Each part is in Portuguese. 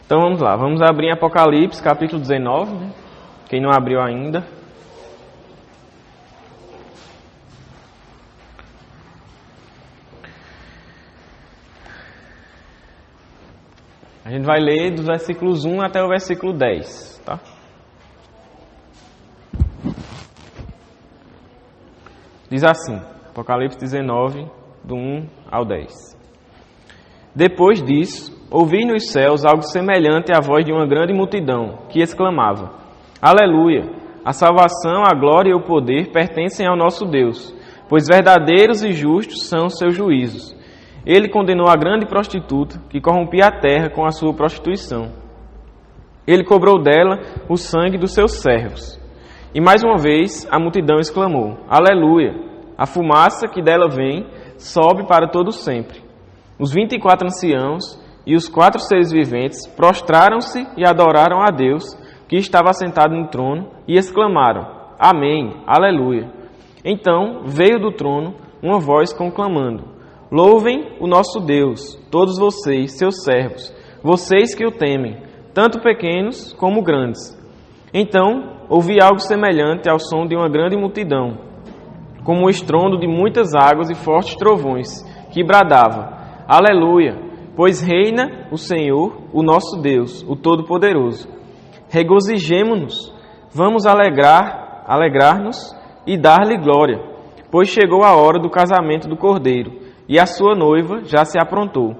Então vamos lá, vamos abrir em Apocalipse, capítulo 19, né? Quem não abriu ainda. A gente vai ler dos versículos 1 até o versículo 10, tá? Diz assim, Apocalipse 19, do 1 ao 10. Depois disso, ouvi nos céus algo semelhante à voz de uma grande multidão, que exclamava: Aleluia! A salvação, a glória e o poder pertencem ao nosso Deus, pois verdadeiros e justos são os seus juízos. Ele condenou a grande prostituta, que corrompia a terra com a sua prostituição. Ele cobrou dela o sangue dos seus servos. E mais uma vez a multidão exclamou: Aleluia! A fumaça que dela vem sobe para todo sempre. Os 24 anciãos e os 4 seres viventes prostraram-se e adoraram a Deus, que estava assentado no trono, e exclamaram: Amém, Aleluia! Então veio do trono uma voz conclamando: Louvem o nosso Deus, todos vocês, seus servos, vocês que o temem, tanto pequenos como grandes. Então ouvi algo semelhante ao som de uma grande multidão, como o estrondo de muitas águas e fortes trovões, que bradava: Aleluia! Pois reina o Senhor, o nosso Deus, o Todo-Poderoso. Regozijemo-nos, vamos alegrar-nos e dar-lhe glória, pois chegou a hora do casamento do Cordeiro, e a sua noiva já se aprontou.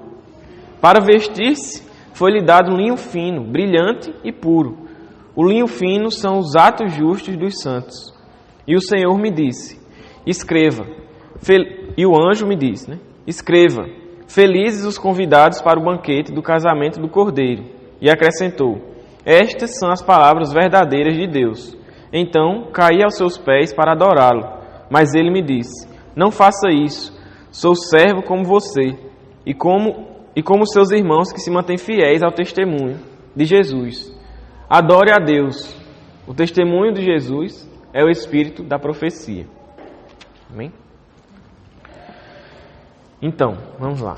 Para vestir-se, foi-lhe dado um linho fino, brilhante e puro. O linho fino são os atos justos dos santos. E o Senhor me disse: Escreva. E o anjo me disse, Escreva. Felizes os convidados para o banquete do casamento do Cordeiro. E acrescentou: Estas são as palavras verdadeiras de Deus. Então caí aos seus pés para adorá-lo. Mas ele me disse: Não faça isso. Sou servo como você e como seus irmãos que se mantêm fiéis ao testemunho de Jesus. Adore a Deus. O testemunho de Jesus é o espírito da profecia. Amém? Então, vamos lá.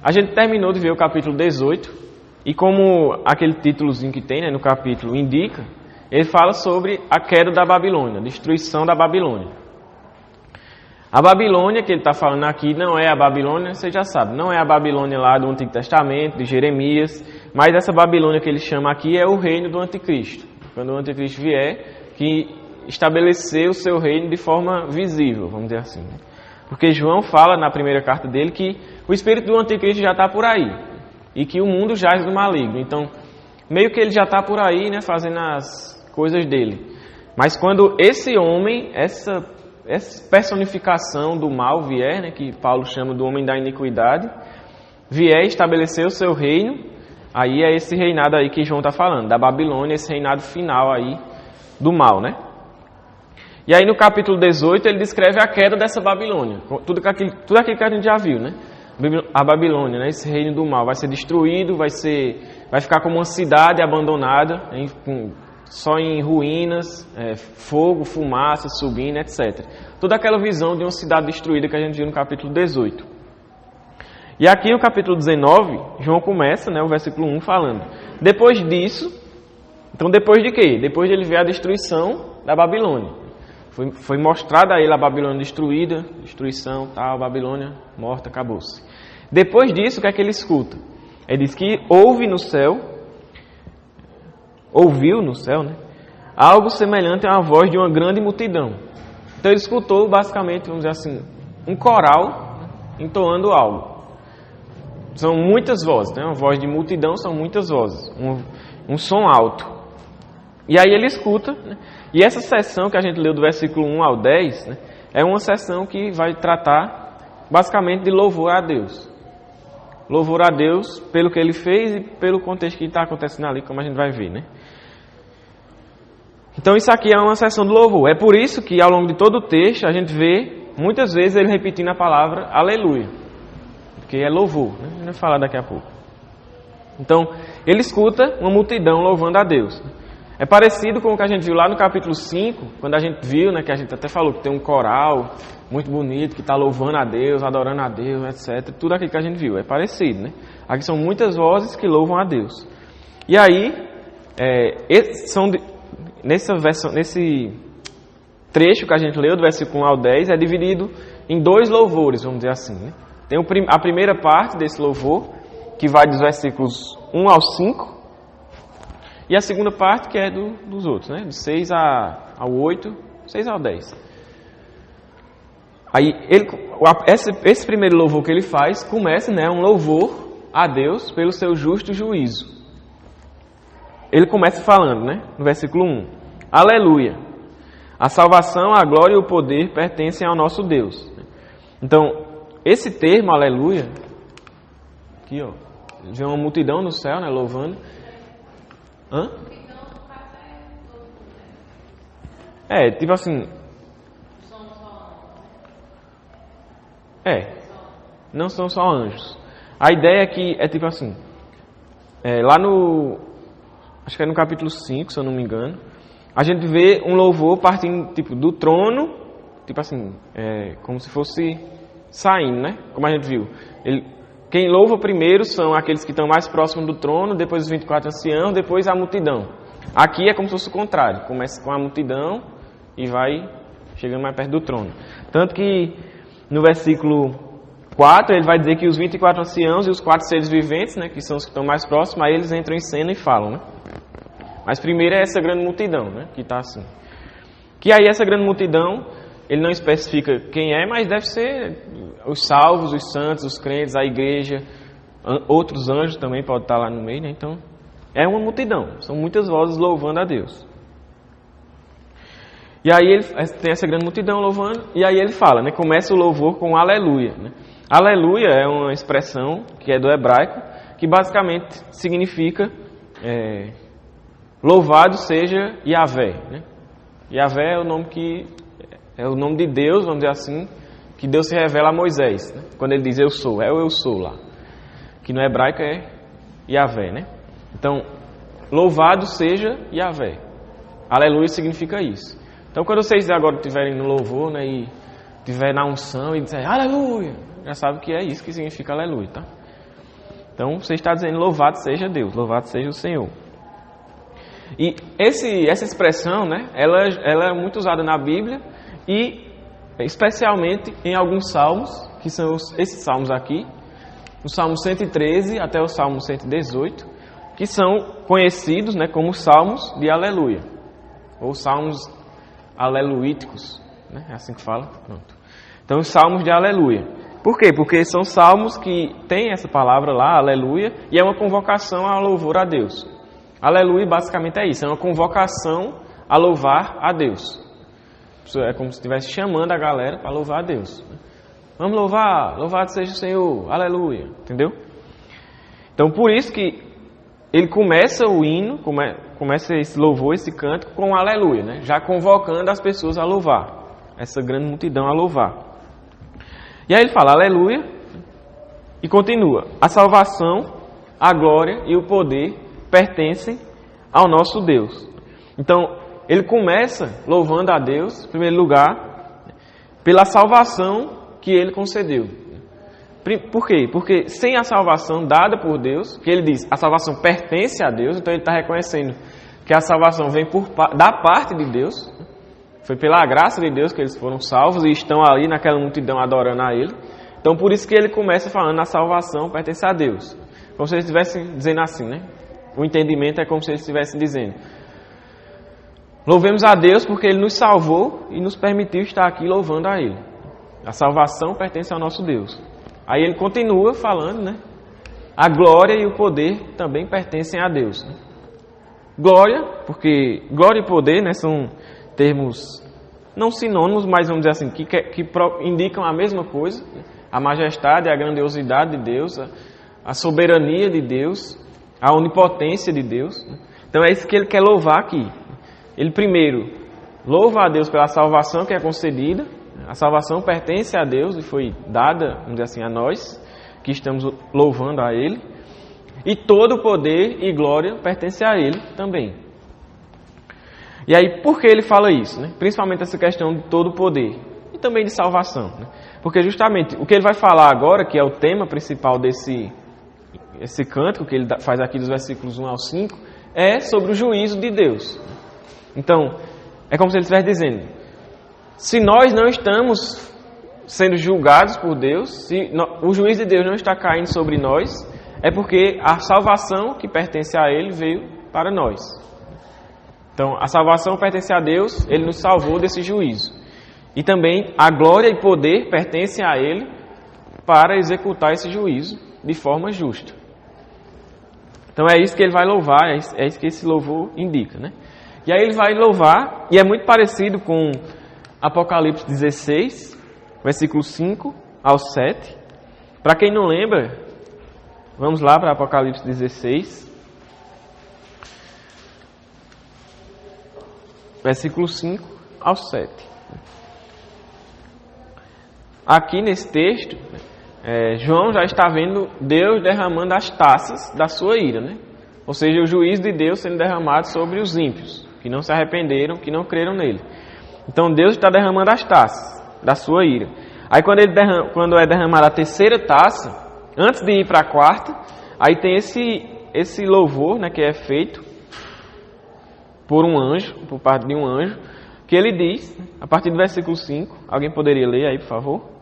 A gente terminou de ver o capítulo 18 e como aquele títulozinho que tem, no capítulo indica, ele fala sobre a queda da Babilônia, a destruição da Babilônia. A Babilônia que ele está falando aqui não é a Babilônia, você já sabe, não é a Babilônia lá do Antigo Testamento, de Jeremias, mas essa Babilônia que ele chama aqui é o reino do Anticristo. Quando o Anticristo vier, que estabeleceu o seu reino de forma visível, vamos dizer assim. Porque João fala na primeira carta dele que o espírito do Anticristo já está por aí e que o mundo jaz do maligno. Então, meio que ele já está por aí, fazendo as coisas dele. Mas quando esse homem, essa personificação do mal vier, que Paulo chama do homem da iniquidade, vier estabelecer o seu reino, aí é esse reinado aí que João está falando, da Babilônia, esse reinado final aí do mal, E aí no capítulo 18 ele descreve a queda dessa Babilônia, tudo aquilo que a gente já viu, A Babilônia, esse reino do mal, vai ser destruído, vai ficar como uma cidade abandonada, só em ruínas, fogo, fumaça, subindo, etc. Toda aquela visão de uma cidade destruída que a gente viu no capítulo 18. E aqui no capítulo 19, João começa, o versículo 1 falando: Depois disso, então depois de quê? Depois de ele ver a destruição da Babilônia. Foi mostrada a ele a Babilônia destruída, destruição, tal, Babilônia morta, acabou-se. Depois disso, o que é que ele escuta? Ele diz que ouviu no céu, algo semelhante a uma voz de uma grande multidão. Então ele escutou, basicamente, vamos dizer assim, um coral entoando algo. São muitas vozes, uma voz de multidão são muitas vozes, um som alto. E aí ele escuta, e essa sessão que a gente leu do versículo 1 ao 10, é uma sessão que vai tratar basicamente de louvor a Deus. Louvor a Deus pelo que ele fez e pelo contexto que está acontecendo ali, como a gente vai ver, Então isso aqui é uma sessão de louvor. É por isso que ao longo de todo o texto a gente vê muitas vezes ele repetindo a palavra aleluia, porque é louvor, A gente vai falar daqui a pouco. Então ele escuta uma multidão louvando a Deus. É parecido com o que a gente viu lá no capítulo 5, quando a gente viu, que a gente até falou que tem um coral muito bonito, que está louvando a Deus, adorando a Deus, etc. Tudo aquilo que a gente viu, é parecido, Aqui são muitas vozes que louvam a Deus. E aí, nesse trecho que a gente leu, do versículo 1 ao 10, é dividido em 2 louvores, vamos dizer assim. Né? Tem a primeira parte desse louvor, que vai dos versículos 1 ao 5, e a segunda parte que é dos outros, né? De 6 ao 8, 6 ao 10. Aí, esse primeiro louvor que ele faz, começa, né, um louvor a Deus pelo seu justo juízo. Ele começa falando, né, no versículo 1, Aleluia! A salvação, a glória e o poder pertencem ao nosso Deus. Então, esse termo, aleluia, aqui, ó, vê uma multidão no céu, né, louvando. Hã? Tipo assim. Não são só anjos. A ideia é que é tipo assim. Lá no. Acho que é no capítulo 5, se eu não me engano. A gente vê um louvor partindo tipo, do trono, tipo assim, como se fosse saindo, né? Como a gente viu. Quem louva primeiro são aqueles que estão mais próximos do trono, depois os 24 anciãos, depois a multidão. Aqui é como se fosse o contrário. Começa com a multidão e vai chegando mais perto do trono. Tanto que no versículo 4 ele vai dizer que os 24 anciãos e os 4 seres viventes, né, que são os que estão mais próximos, aí eles entram em cena e falam, né? Mas primeiro é essa grande multidão, né, que está assim. Que aí essa grande multidão, ele não especifica quem é, mas deve ser os salvos, os santos, os crentes, a igreja, outros anjos também podem estar lá no meio, né? Então, é uma multidão, são muitas vozes louvando a Deus. E aí ele tem essa grande multidão louvando, e aí ele fala, né? Começa o louvor com aleluia, né? Aleluia é uma expressão que é do hebraico, que basicamente significa louvado seja Yahvé, né? Yahvé é o nome de Deus, vamos dizer assim, que Deus se revela a Moisés, né? Quando ele diz eu sou, é o eu sou lá, que no hebraico é Yahvé, né? Então, louvado seja Yahvé. Aleluia significa isso. Então, quando vocês agora estiverem no louvor, né, e estiver na unção e disser aleluia, já sabe que é isso que significa aleluia, tá? Então, você está dizendo louvado seja Deus, louvado seja o Senhor. E essa expressão, né, ela é muito usada na Bíblia e especialmente em alguns salmos, que são esses salmos aqui, o Salmo 113 até o Salmo 118, que são conhecidos, né, como salmos de aleluia, ou salmos aleluíticos, né, é assim que fala, pronto. Então, os salmos de aleluia. Por quê? Porque são salmos que têm essa palavra lá, aleluia, e é uma convocação ao louvor a Deus. Aleluia basicamente é isso, é uma convocação a louvar a Deus. É como se estivesse chamando a galera para louvar a Deus. Vamos louvar, louvado seja o Senhor, aleluia, entendeu? Então por isso que ele começa o hino, começa esse louvor, esse cântico com aleluia, né? Já convocando as pessoas a louvar, essa grande multidão a louvar. E aí ele fala aleluia e continua, a salvação, a glória e o poder pertencem ao nosso Deus. Então, ele começa louvando a Deus, em primeiro lugar, pela salvação que ele concedeu. Por quê? Porque sem a salvação dada por Deus, que ele diz, a salvação pertence a Deus, então ele está reconhecendo que a salvação vem da parte de Deus, foi pela graça de Deus que eles foram salvos e estão ali naquela multidão adorando a Ele. Então, por isso que ele começa falando, a salvação pertence a Deus. Como se eles estivessem dizendo assim, né? O entendimento é como se eles estivessem dizendo, louvemos a Deus porque Ele nos salvou e nos permitiu estar aqui louvando a Ele. A salvação pertence ao nosso Deus. Aí ele continua falando, né? A glória e o poder também pertencem a Deus. Né? Glória, porque glória e poder, né, são termos não sinônimos, mas vamos dizer assim, que indicam a mesma coisa. Né? A majestade, a grandiosidade de Deus, a soberania de Deus, a onipotência de Deus. Né? Então é isso que ele quer louvar aqui. Ele primeiro louva a Deus pela salvação que é concedida. A salvação pertence a Deus e foi dada, vamos dizer assim, a nós, que estamos louvando a Ele. E todo o poder e glória pertence a Ele também. E aí, por que ele fala isso? Né? Principalmente essa questão de todo o poder e também de salvação. Né? Porque justamente o que ele vai falar agora, que é o tema principal desse esse cântico que ele faz aqui dos versículos 1 ao 5, é sobre o juízo de Deus. Então, é como se ele estivesse dizendo, se nós não estamos sendo julgados por Deus, se o juízo de Deus não está caindo sobre nós, é porque a salvação que pertence a Ele veio para nós. Então, a salvação pertence a Deus, Ele nos salvou desse juízo. E também a glória e poder pertencem a Ele para executar esse juízo de forma justa. Então é isso que ele vai louvar, é isso que esse louvor indica, né? E aí ele vai louvar, e é muito parecido com Apocalipse 16, versículos 5 ao 7. Para quem não lembra, vamos lá para Apocalipse 16, versículos 5 ao 7. Aqui nesse texto, João já está vendo Deus derramando as taças da sua ira, né? Ou seja, o juízo de Deus sendo derramado sobre os ímpios, que não se arrependeram, que não creram nele. Então Deus está derramando as taças da sua ira. Aí quando é derramada a terceira taça, antes de ir para a quarta, aí tem esse louvor, né, que é feito por um anjo, por parte de um anjo, que ele diz, a partir do versículo 5, alguém poderia ler aí, por favor?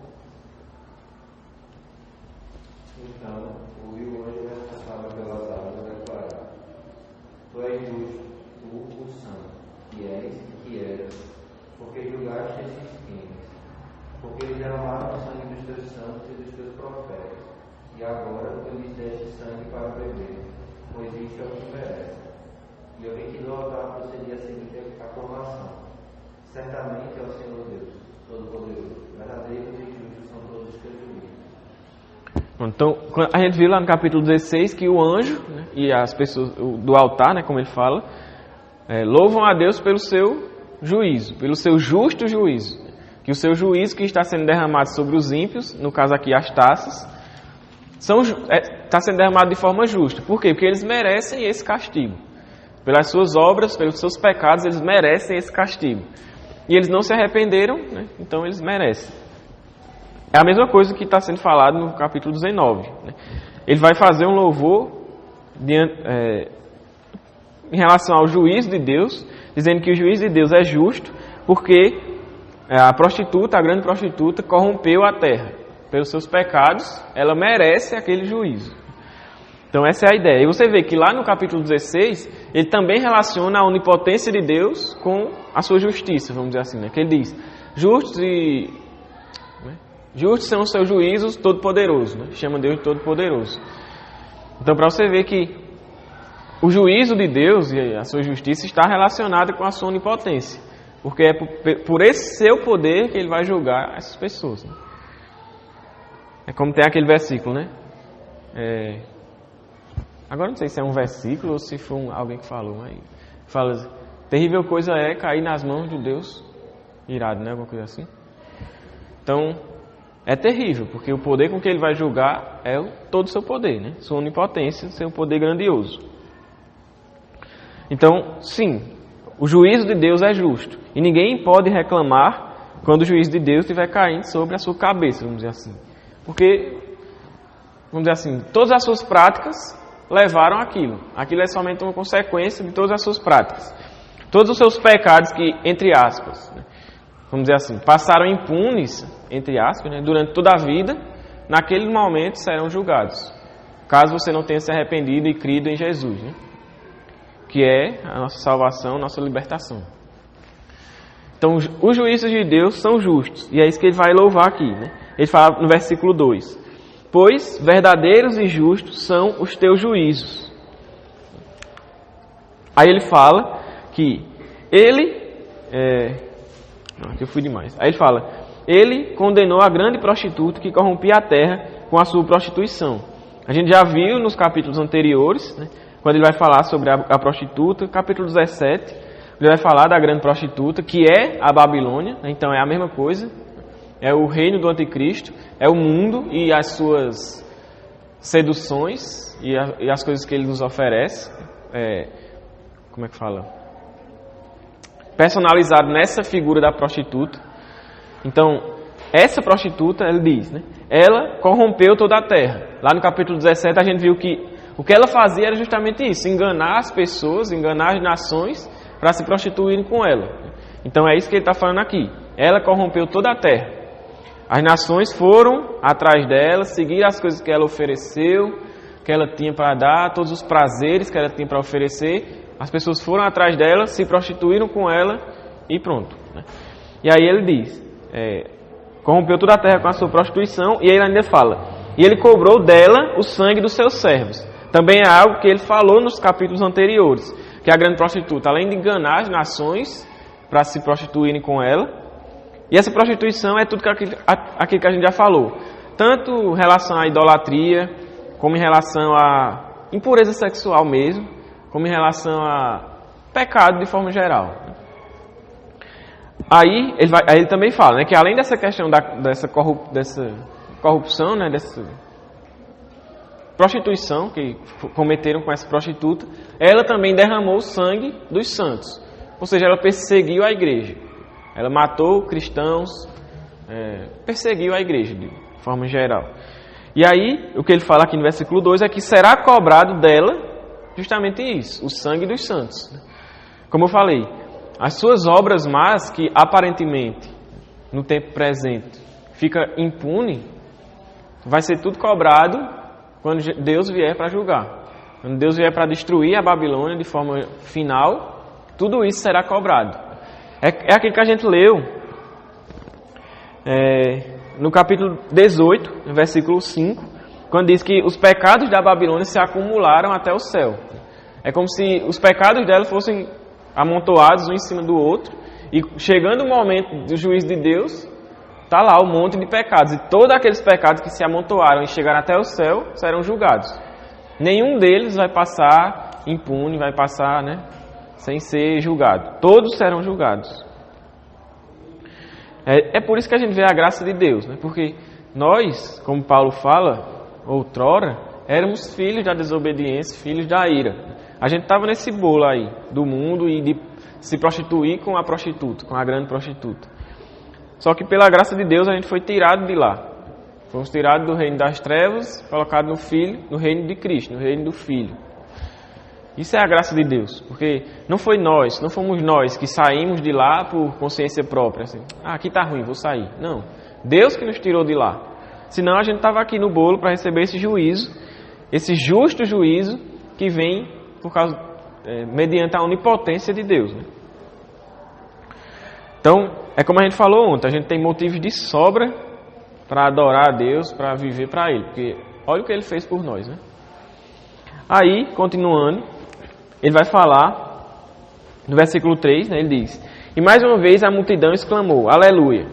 Certamente é o Senhor Deus, Todo-Poderoso, verdadeiros e justos são todos os teus juízos. Então, a gente viu lá no capítulo 16 que o anjo, né, e as pessoas do altar, né, como ele fala, louvam a Deus pelo seu juízo, pelo seu justo juízo. Que o seu juízo que está sendo derramado sobre os ímpios, no caso aqui as taças, está sendo derramado de forma justa. Por quê? Porque eles merecem esse castigo. Pelas suas obras, pelos seus pecados, eles merecem esse castigo. E eles não se arrependeram, né? Então eles merecem. É a mesma coisa que está sendo falado no capítulo 19. Né? Ele vai fazer um louvor em relação ao juízo de Deus, dizendo que o juízo de Deus é justo, porque a prostituta, a grande prostituta, corrompeu a terra. Pelos seus pecados, ela merece aquele juízo. Então essa é a ideia. E você vê que lá no capítulo 16, ele também relaciona a onipotência de Deus com a sua justiça, vamos dizer assim, né? Que ele diz, justos são os seus juízos todo-poderosos, né? Chama Deus de todo-poderoso. Então para você ver que o juízo de Deus e a sua justiça está relacionada com a sua onipotência. Porque é por esse seu poder que ele vai julgar essas pessoas. Né? É como tem aquele versículo, né? Agora não sei se é um versículo ou se foi alguém que falou, mas fala assim, terrível coisa é cair nas mãos de Deus irado, né? Alguma coisa assim. Então, é terrível, porque o poder com que ele vai julgar é todo o seu poder, né? Sua onipotência, seu poder grandioso. Então, sim, o juízo de Deus é justo. E ninguém pode reclamar quando o juízo de Deus estiver caindo sobre a sua cabeça, vamos dizer assim. Porque, vamos dizer assim, todas as suas práticas levaram aquilo. Aquilo é somente uma consequência de todas as suas práticas. Todos os seus pecados que, entre aspas, né, vamos dizer assim, passaram impunes, entre aspas, né, durante toda a vida, naquele momento serão julgados. Caso você não tenha se arrependido e crido em Jesus, né, que é a nossa salvação, nossa libertação. Então, os juízos de Deus são justos. E é isso que ele vai louvar aqui. Né? Ele fala no versículo 2. Pois verdadeiros e justos são os teus juízos. Aí ele fala que ele... Aqui eu fui demais. Aí ele fala, ele condenou a grande prostituta que corrompia a terra com a sua prostituição. A gente já viu nos capítulos anteriores, né, quando ele vai falar sobre a prostituta, capítulo 17, ele vai falar da grande prostituta, que é a Babilônia, né, então é a mesma coisa, é o reino do anticristo, é o mundo e as suas seduções e as coisas que ele nos oferece, como é que fala? Personalizado nessa figura da prostituta. Então, essa prostituta, ele diz, né? Ela corrompeu toda a terra. Lá no capítulo 17 a gente viu que o que ela fazia era justamente isso, enganar as pessoas, enganar as nações para se prostituírem com ela. Então é isso que ele está falando aqui. Ela corrompeu toda a terra. As nações foram atrás dela, seguiram as coisas que ela ofereceu, que ela tinha para dar, todos os prazeres que ela tinha para oferecer. As pessoas foram atrás dela, se prostituíram com ela e pronto. E aí ele diz, corrompeu toda a terra com a sua prostituição, e ele ainda fala, e ele cobrou dela o sangue dos seus servos. Também é algo que ele falou nos capítulos anteriores, que a grande prostituta, além de enganar as nações para se prostituírem com ela, e essa prostituição é tudo aquilo que a gente já falou, tanto em relação à idolatria, como em relação à impureza sexual mesmo, como em relação a pecado de forma geral. Aí ele também fala, né, que além dessa questão dessa corrupção, né, dessa prostituição que cometeram com essa prostituta, ela também derramou o sangue dos santos. Ou seja, ela perseguiu a igreja. Ela matou cristãos, perseguiu a igreja de forma geral. E aí, o que ele fala aqui no versículo 2 é que será cobrado dela justamente isso, o sangue dos santos. Como eu falei, as suas obras más, que aparentemente, no tempo presente, fica impune, vai ser tudo cobrado quando Deus vier para julgar. Quando Deus vier para destruir a Babilônia de forma final, tudo isso será cobrado. É aquilo que a gente leu no capítulo 18, no versículo 5, quando diz que os pecados da Babilônia se acumularam até o céu. É como se os pecados dela fossem amontoados um em cima do outro, e chegando o momento do juízo de Deus, está lá o monte de pecados, e todos aqueles pecados que se amontoaram e chegaram até o céu serão julgados. Nenhum deles vai passar impune, vai passar, né, sem ser julgado. Todos serão julgados. É por isso que a gente vê a graça de Deus, né? Porque nós, como Paulo fala, outrora, éramos filhos da desobediência, filhos da ira. A gente estava nesse bolo aí, do mundo e de se prostituir com a prostituta, com a grande prostituta. Só que pela graça de Deus a gente foi tirado de lá. Fomos tirados do reino das trevas, colocados no Filho, no reino de Cristo, no reino do Filho. Isso é a graça de Deus, porque não fomos nós que saímos de lá por consciência própria, assim, aqui está ruim, vou sair. Não, Deus que nos tirou de lá. Senão a gente estava aqui no bolo para receber esse juízo, esse justo juízo que vem por causa, mediante a onipotência de Deus, né? Então, é como a gente falou ontem, a gente tem motivos de sobra para adorar a Deus, para viver para Ele, porque olha o que Ele fez por nós, né? Aí, continuando, ele vai falar, no versículo 3, né, ele diz, e mais uma vez a multidão exclamou, aleluia.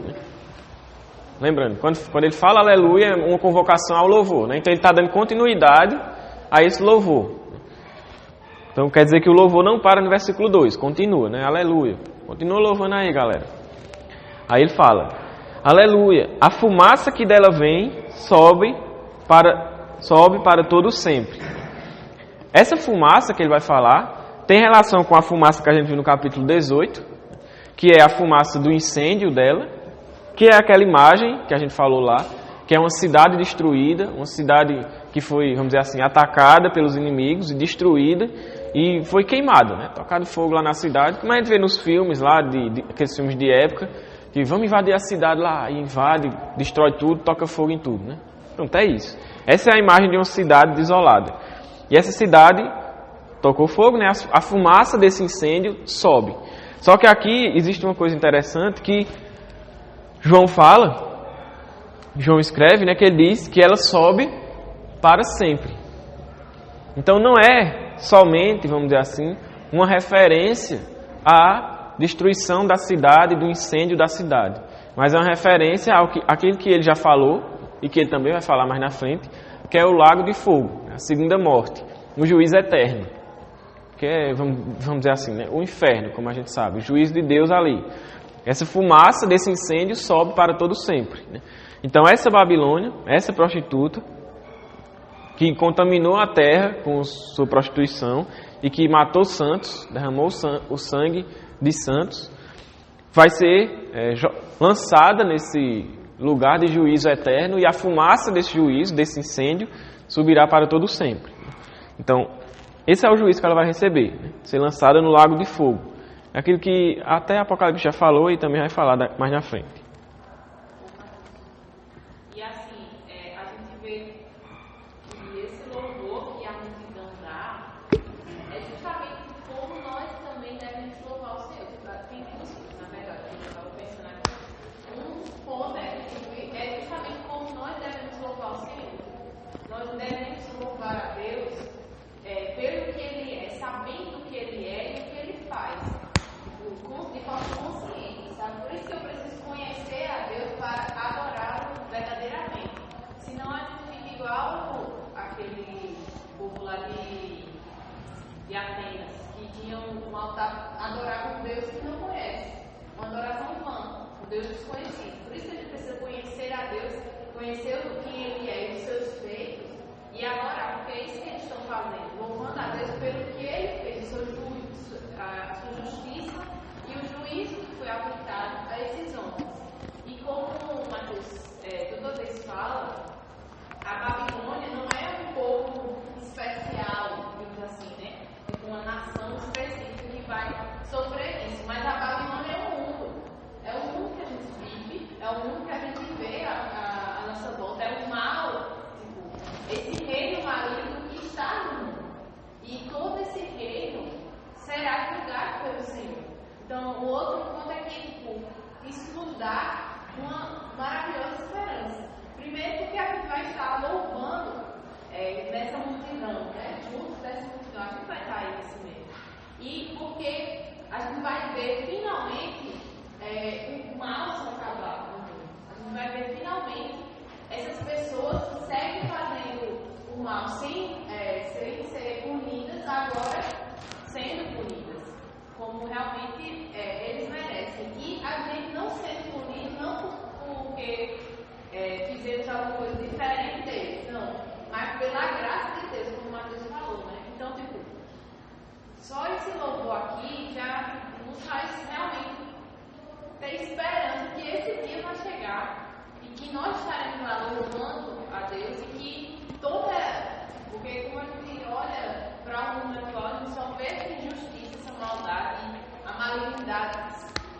Lembrando, quando ele fala aleluia, é uma convocação ao louvor, né? Então ele está dando continuidade a esse louvor. Então quer dizer que o louvor não para no versículo 2, continua, né? Aleluia. Continua louvando aí, galera. Aí ele fala, aleluia, a fumaça que dela vem sobe para todo sempre. Essa fumaça que ele vai falar tem relação com a fumaça que a gente viu no capítulo 18, que é a fumaça do incêndio dela, que é aquela imagem que a gente falou lá, que é uma cidade destruída, uma cidade que foi, vamos dizer assim, atacada pelos inimigos e destruída e foi queimada, né? Tocado fogo lá na cidade, como a gente vê nos filmes lá, aqueles filmes de época, que vamos invadir a cidade lá, e invade, destrói tudo, toca fogo em tudo, né? Pronto, é isso. Essa é a imagem de uma cidade desolada. E essa cidade tocou fogo, né? A fumaça desse incêndio sobe. Só que aqui existe uma coisa interessante que João escreve, né? Que ele diz que ela sobe para sempre. Então não é somente, vamos dizer assim, uma referência à destruição da cidade, do incêndio da cidade. Mas é uma referência àquilo que ele já falou, e que ele também vai falar mais na frente, que é o lago de fogo, a segunda morte, o juízo eterno, que é, vamos dizer assim, né, o inferno, como a gente sabe, o juízo de Deus ali. Essa fumaça desse incêndio sobe para todo sempre, né? Então essa Babilônia, essa prostituta, que contaminou a terra com sua prostituição e que matou santos, derramou o sangue de santos, vai ser lançada lugar de juízo eterno e a fumaça desse juízo, desse incêndio, subirá para todo sempre. Então, esse é o juízo que ela vai receber, né? Ser lançada no lago de fogo. É aquilo que até Apocalipse já falou e também vai falar mais na frente. E assim, a gente vê que esse louvor que a multidão dá é justamente como nós também devemos louvar o Senhor. Tem duas coisas, na verdade, que eu estava pensando aqui. Um ponto é justamente como nós devemos louvar o Senhor. Nós devemos louvar a Deus pelo que Ele é, sabendo o que Ele é e o que Ele faz. De forma consciente, sabe? Por isso que eu preciso conhecer a Deus para adorá-lo verdadeiramente. Senão a gente fica igual aquele povo lá de Atenas, que tinham um altar, adorar um Deus que não conhece, uma adoração vã, um Deus desconhecido. Por isso que a gente precisa conhecer a Deus, conhecer o que Ele é e os seus feitos e adorar, porque é isso que eles estão fazendo, louvando a Deus pelo que Ele fez, a sua justiça e o juízo que foi aplicado a esses homens. E como o Mateus toda vez fala, a Babilônia não é um povo especial, digamos assim, né? Tipo uma nação específica que vai sofrer isso. Mas a Babilônia é o mundo. É o mundo que a gente vive, é o mundo que a gente vê a nossa volta. É o mal, tipo, esse reino maligno que está no mundo. E todo esse reino será julgado pelo Senhor. Então, o outro ponto é que, tipo, isso nos dá uma maravilhosa esperança. Primeiro, porque a gente vai estar louvando nessa multidão, né? Juntos dessa multidão, a gente vai estar aí nesse meio. E porque a gente vai ver finalmente o mal se acabar no mundo. A gente vai ver finalmente essas pessoas que seguem fazendo o mal sem ser punidas, agora sendo punidas, como realmente eles merecem. E a gente não sendo punido, não porque fizemos alguma coisa diferente deles, não, mas pela graça de Deus, como o Mateus falou, né? Então, tipo, só esse louvor aqui já nos faz realmente ter esperança que esse dia vai chegar e que nós estaremos lá louvando a Deus e que porque como a gente olha para o mundo atual, a gente só vê essa injustiça, essa maldade, a malignidade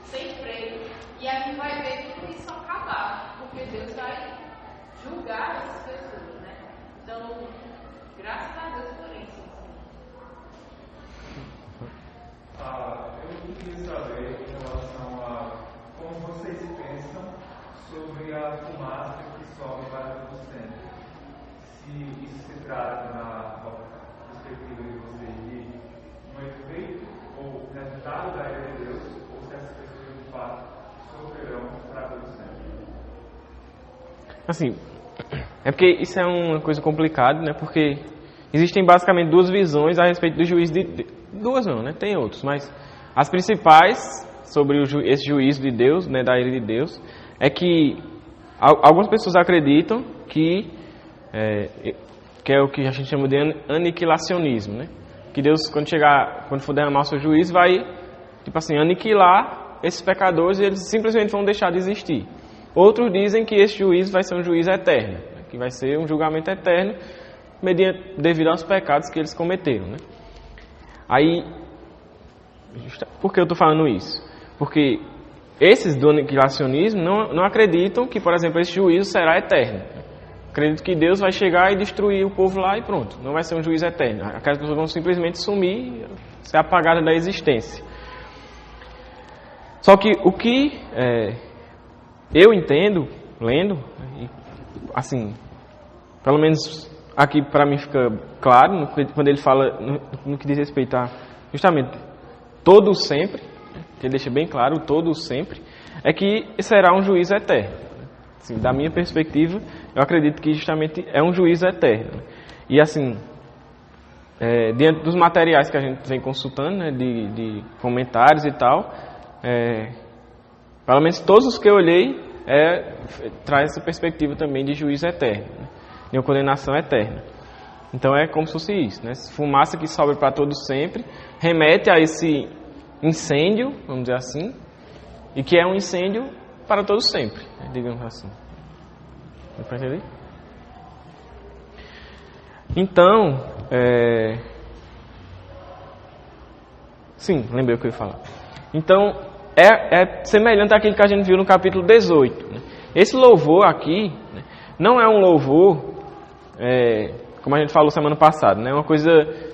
sem freio, e a gente vai ver tudo isso acabar, porque Deus vai julgar essas pessoas, né? Então, graças a Deus por isso. Eu queria saber em relação a como vocês pensam sobre a fumaça que sobe para todo sempre. Se isso se trata, na perspectiva de vocês, de um efeito ou resultado da ira de Deus, ou se essas pessoas de fato sofrerão para todo sempre. Assim, é porque isso é uma coisa complicada, né? Porque existem basicamente duas visões a respeito do juízo duas não, né? Tem outros, mas as principais sobre esse juízo de Deus, né? Da ira de Deus, é que algumas pessoas acreditam que é o que a gente chama de aniquilacionismo, né? Que Deus, quando for derramar o seu juízo, vai, tipo assim, aniquilar esses pecadores e eles simplesmente vão deixar de existir. Outros dizem que esse juízo vai ser um juízo eterno, né? Que vai ser um julgamento eterno devido aos pecados que eles cometeram, né? Aí, por que eu estou falando isso? Porque esses do aniquilacionismo não acreditam que, por exemplo, esse juízo será eterno. Acredito que Deus vai chegar e destruir o povo lá e pronto. Não vai ser um juízo eterno. Aquelas pessoas vão simplesmente sumir, ser apagadas da existência. Só que o que eu entendo, lendo, assim, pelo menos aqui para mim fica claro, quando ele fala no que diz respeito a justamente todo sempre, que ele deixa bem claro, todo sempre, é que será um juízo eterno. Assim, da minha perspectiva, eu acredito que justamente é um juízo eterno. E assim, diante dos materiais que a gente vem consultando, né, de comentários e tal, pelo menos todos os que eu olhei, traz essa perspectiva também de juízo eterno, né, de uma condenação eterna. Então é como se fosse isso, né? Fumaça que sobe para todo sempre, remete a esse incêndio, vamos dizer assim, e que é um incêndio para todo sempre, né, digamos assim. Deu para entender? Então, sim, lembrei o que eu ia falar. Então, é semelhante àquilo que a gente viu no capítulo 18. Né? Esse louvor aqui, né, não é um louvor, como a gente falou semana passada, né, uma coisa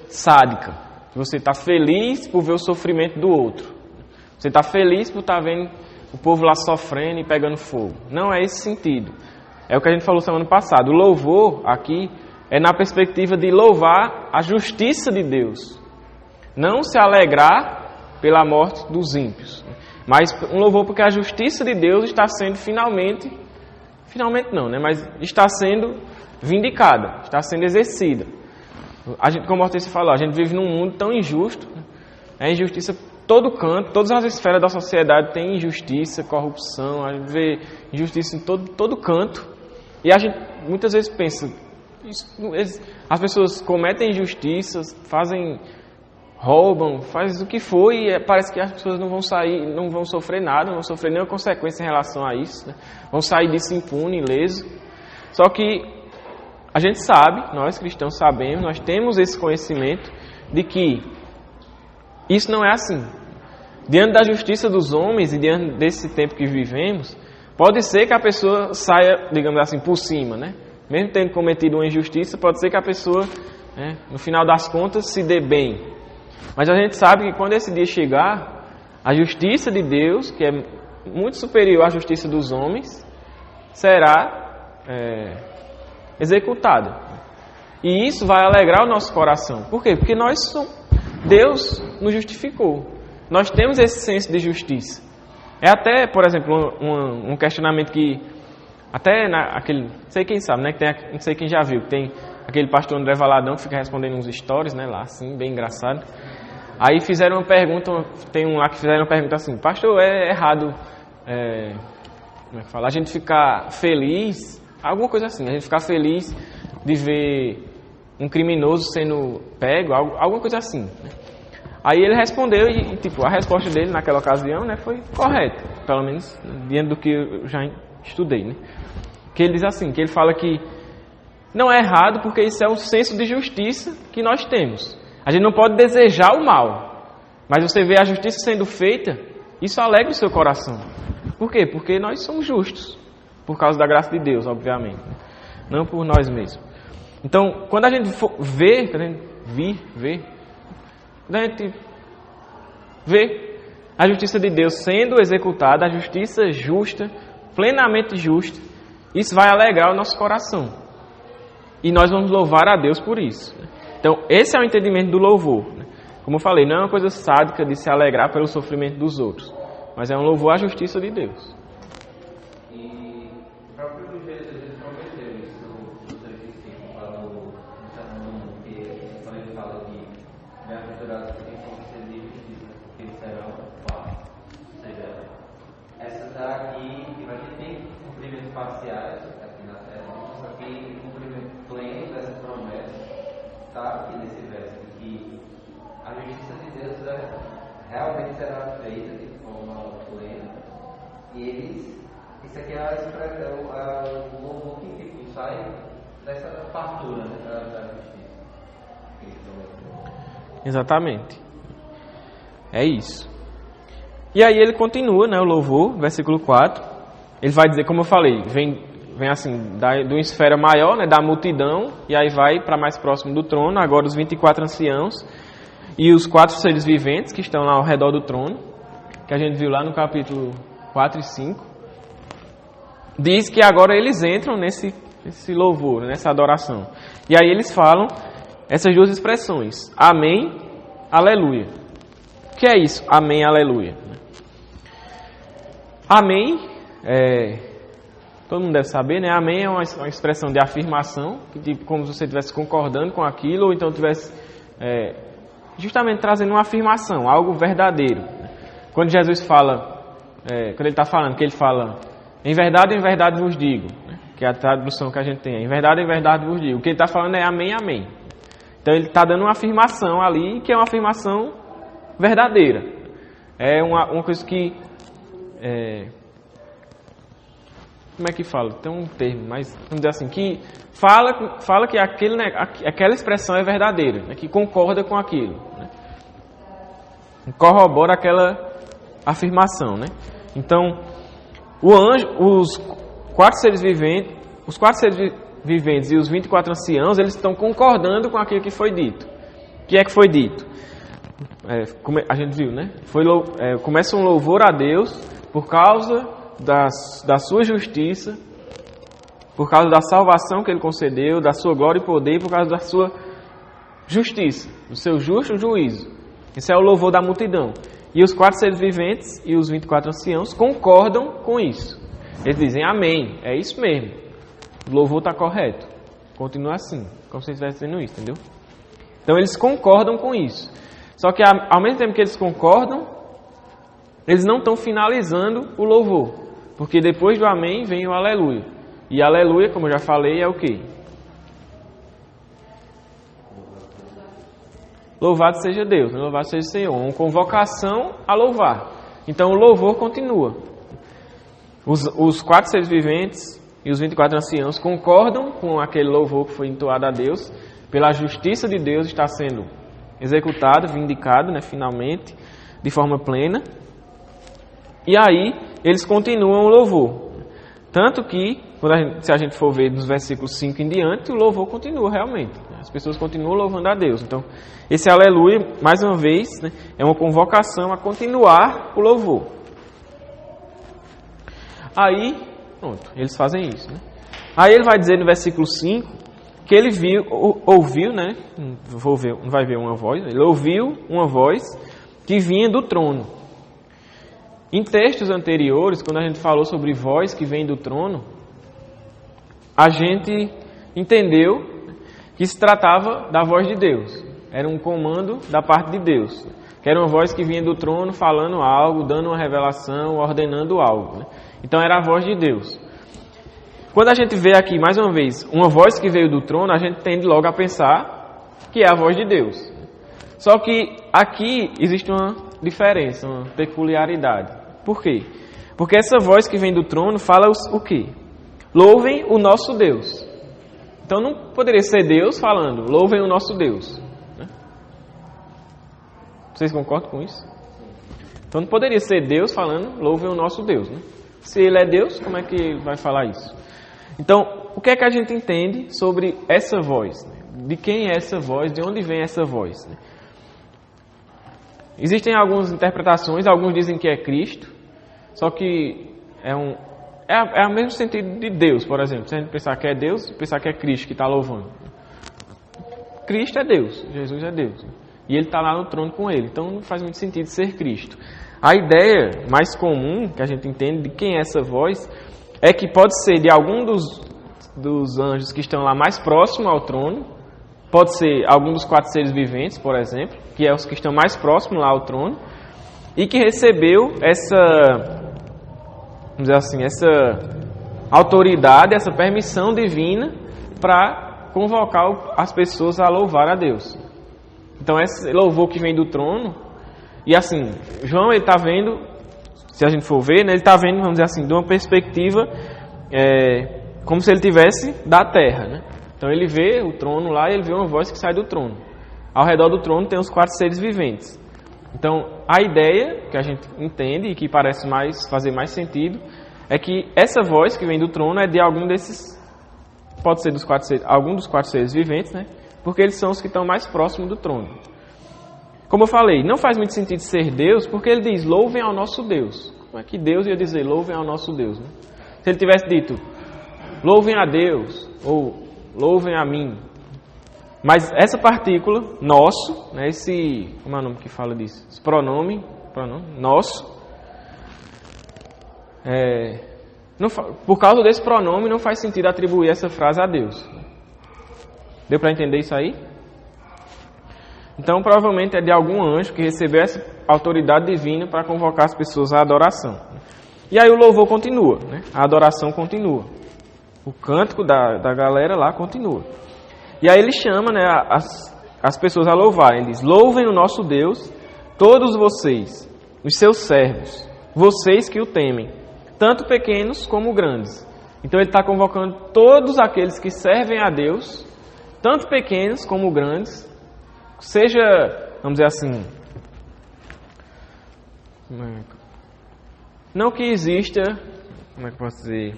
sádica. Você está feliz por ver o sofrimento do outro. Você está feliz por estar vendo o povo lá sofrendo e pegando fogo. Não é esse sentido. É o que a gente falou semana passada. O louvor aqui é na perspectiva de louvar a justiça de Deus. Não se alegrar pela morte dos ímpios. Mas um louvor porque a justiça de Deus está sendo finalmente não, né? Mas está sendo vindicada, está sendo exercida. A gente, como a Hortência falou, a gente vive num mundo tão injusto. É injustiça por todo canto, todas as esferas da sociedade tem injustiça, corrupção, a gente vê injustiça em todo canto. E a gente muitas vezes pensa, as pessoas cometem injustiças, roubam, fazem o que for e parece que as pessoas não vão sair, não vão sofrer nada, não vão sofrer nenhuma consequência em relação a isso, né? Vão sair disso impune, ileso. Só que a gente sabe, nós cristãos sabemos, nós temos esse conhecimento de que isso não é assim. Diante da justiça dos homens e diante desse tempo que vivemos, pode ser que a pessoa saia, digamos assim, por cima, né? Mesmo tendo cometido uma injustiça, pode ser que a pessoa, né, no final das contas, se dê bem. Mas a gente sabe que quando esse dia chegar, a justiça de Deus, que é muito superior à justiça dos homens, será executada. E isso vai alegrar o nosso coração. Por quê? Porque Deus nos justificou. Nós temos esse senso de justiça. É até, por exemplo, um questionamento que até não sei quem sabe, né? Não sei quem já viu, que tem aquele pastor André Valadão que fica respondendo uns stories, né? Lá, assim, bem engraçado. Aí fizeram uma pergunta, tem um lá que fizeram uma pergunta assim: pastor, é errado como é que fala? A gente ficar feliz, alguma coisa assim, a gente ficar feliz de ver um criminoso sendo pego, alguma coisa assim, né? Aí ele respondeu e tipo, a resposta dele naquela ocasião, né, foi correta, pelo menos diante do que eu já estudei, né? Que ele diz assim, que ele fala que não é errado porque isso é um senso de justiça que nós temos. A gente não pode desejar o mal, mas você vê a justiça sendo feita, isso alegra o seu coração. Por quê? Porque nós somos justos, por causa da graça de Deus, obviamente, né? Não por nós mesmos. Então, quando a gente vê a justiça de Deus sendo executada, a justiça justa, plenamente justa, isso vai alegrar o nosso coração. E nós vamos louvar a Deus por isso. Então, esse é o entendimento do louvor. Como eu falei, não é uma coisa sádica de se alegrar pelo sofrimento dos outros, mas é um louvor à justiça de Deus. E o próprio Jesus prometeu isso no 35, quando quando ele fala de bem-aventurados que têm consciência de justiça, porque eles serão paz. Ou seja, essa daqui vai ter cumprimentos parciais aqui na terra, só que o cumprimento pleno dessa promessa está aqui nesse verso, de que a justiça de Deus realmente será feita de forma plena. E isso aqui é o louvor que tipo, sai dessa fartura, né, da justiça. Exatamente. É isso. E aí ele continua, né, o louvor, versículo 4. Ele vai dizer, como eu falei, vem assim, de uma esfera maior, né, da multidão, e aí vai para mais próximo do trono, agora os 24 anciãos e os 4 seres viventes que estão lá ao redor do trono, que a gente viu lá no capítulo 4 e 5. Diz que agora eles entram nesse louvor, nessa adoração. E aí eles falam essas duas expressões, amém, aleluia. O que é isso, amém, aleluia? Amém, todo mundo deve saber, né? Amém é uma expressão de afirmação, tipo, como se você estivesse concordando com aquilo, ou então estivesse justamente trazendo uma afirmação, algo verdadeiro. Quando Jesus fala, quando ele está falando, que ele fala, em verdade vos digo, né? Que é a tradução que a gente tem, em verdade vos digo. O que ele está falando é amém, amém. Então ele está dando uma afirmação ali, que é uma afirmação verdadeira. É uma coisa que como é que fala? Tem um termo, mas vamos dizer assim, que fala que aquela expressão é verdadeira, né? Que concorda com aquilo, né? Corrobora aquela afirmação, né? Então, o anjo, os quatro seres viventes e os 24 anciãos, eles estão concordando com aquilo que foi dito. O que é que foi dito? A gente viu, né? Começa um louvor a Deus por causa da sua justiça, por causa da salvação que Ele concedeu, da sua glória e poder, por causa da sua justiça, do seu justo juízo. Esse é o louvor da multidão. E os quatro seres viventes e os 24 anciãos concordam com isso. Eles dizem, amém, é isso mesmo. O louvor está correto. Continua assim, como se estivesse dizendo isso, entendeu? Então eles concordam com isso. Só que ao mesmo tempo que eles concordam, eles não estão finalizando o louvor. Porque depois do amém vem o aleluia. E aleluia, como eu já falei, é o quê? Louvado seja Deus, louvado seja o Senhor. Uma convocação a louvar. Então o louvor continua. Os quatro seres viventes e os 24 anciãos concordam com aquele louvor que foi entoado a Deus, pela justiça de Deus está sendo executado, vindicado, né, finalmente, de forma plena. E aí eles continuam o louvor. Tanto que, se a gente for ver nos versículos 5 em diante, o louvor continua realmente. As pessoas continuam louvando a Deus. Então, esse aleluia, mais uma vez, né, é uma convocação a continuar o louvor. Aí, pronto, eles fazem isso. Né? Aí ele vai dizer no versículo 5 que ele ouviu, né? Não vai ver uma voz, ele ouviu uma voz que vinha do trono. Em textos anteriores, quando a gente falou sobre voz que vem do trono, a gente entendeu que se tratava da voz de Deus. Era um comando da parte de Deus. Que era uma voz que vinha do trono falando algo, dando uma revelação, ordenando algo. Né? Então era a voz de Deus. Quando a gente vê aqui, mais uma vez, uma voz que veio do trono, a gente tende logo a pensar que é a voz de Deus. Só que aqui existe uma diferença, uma peculiaridade. Por quê? Porque essa voz que vem do trono fala o quê? Louvem o nosso Deus. Então não poderia ser Deus falando, louvem o nosso Deus. Né? Vocês concordam com isso? Então não poderia ser Deus falando, louvem o nosso Deus. Né? Se Ele é Deus, como é que vai falar isso? Então, o que é que a gente entende sobre essa voz? Né? De quem é essa voz? De onde vem essa voz? Né? Existem algumas interpretações, alguns dizem que é Cristo, só que é o mesmo sentido de Deus, por exemplo. Se a gente pensar que é Deus, pensar que é Cristo que está louvando. Cristo é Deus, Jesus é Deus. E Ele está lá no trono com Ele, então não faz muito sentido ser Cristo. A ideia mais comum que a gente entende de quem é essa voz é que pode ser de algum dos anjos que estão lá mais próximo ao trono, pode ser algum dos quatro seres viventes, por exemplo, que é os que estão mais próximos lá ao trono, e que recebeu essa, vamos dizer assim, essa autoridade, essa permissão divina para convocar as pessoas a louvar a Deus. Então esse louvor que vem do trono, e assim, João ele está vendo, se a gente for ver, né, ele está vendo, vamos dizer assim, de uma perspectiva como se ele tivesse da terra, né? Então ele vê o trono lá e ele vê uma voz que sai do trono. Ao redor do trono tem os quatro seres viventes. Então a ideia que a gente entende e que parece fazer mais sentido é que essa voz que vem do trono é de algum desses, pode ser algum dos quatro seres viventes, né? Porque eles são os que estão mais próximos do trono. Como eu falei, não faz muito sentido ser Deus, porque ele diz, louvem ao nosso Deus. Como é que Deus ia dizer, louvem ao nosso Deus? Né? Se ele tivesse dito, louvem a Deus, ou louvem a mim. Mas essa partícula, nosso, né, como é o nome que fala disso? Esse pronome nosso, por causa desse pronome, não faz sentido atribuir essa frase a Deus. Deu para entender isso aí? Então, provavelmente é de algum anjo que recebeu essa autoridade divina para convocar as pessoas à adoração. E aí o louvor continua, né? A adoração continua. O cântico da galera lá continua. E aí ele chama, né, as pessoas a louvarem. Ele diz, louvem o nosso Deus, todos vocês, os seus servos, vocês que o temem, tanto pequenos como grandes. Então ele está convocando todos aqueles que servem a Deus, tanto pequenos como grandes, seja, vamos dizer assim, não que exista, como é que eu posso dizer?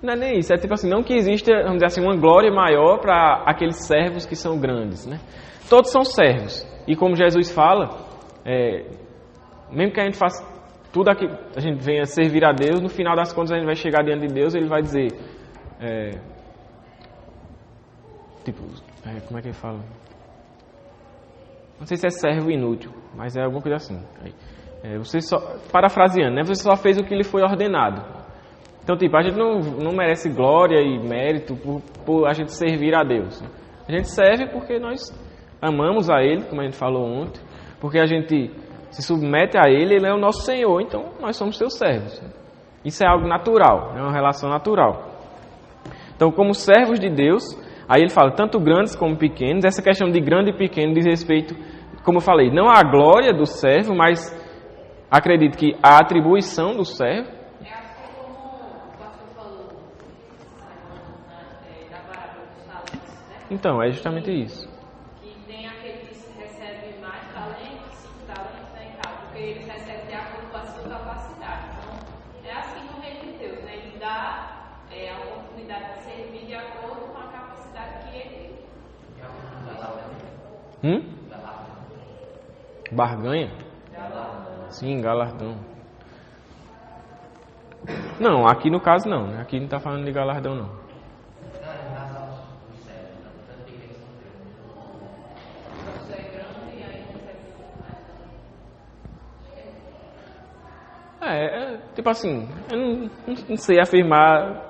Não é nem isso, é tipo assim, não que exista, vamos dizer assim, uma glória maior para aqueles servos que são grandes, né? Todos são servos, e como Jesus fala, mesmo que a gente faça tudo aqui, a gente venha servir a Deus, no final das contas a gente vai chegar diante de Deus e Ele vai dizer, como é que ele fala? Não sei se é servo inútil, mas é alguma coisa assim. Você só, parafraseando, né? Você só fez o que lhe foi ordenado. Então, tipo, a gente não merece glória e mérito por a gente servir a Deus. A gente serve porque nós amamos a Ele, como a gente falou ontem, porque a gente se submete a Ele, Ele é o nosso Senhor, então nós somos seus servos. Isso é algo natural, é uma relação natural. Então, como servos de Deus, aí ele fala, tanto grandes como pequenos, essa questão de grande e pequeno diz respeito, como eu falei, não à glória do servo, mas acredito que a atribuição do servo. É assim como o pastor falou da parábola dos talentos, né? Então, é justamente isso. Que tem aqueles que recebem mais talentos, 5 talentos, né, e tal, porque eles recebem de acordo com a sua capacidade. Então, é assim no reino de Deus, né? Ele dá a oportunidade de servir de acordo com a capacidade que ele... Barganha? Sim, galardão. Não, aqui no caso não, né? Aqui não está falando de galardão não. Tipo assim, eu não sei afirmar,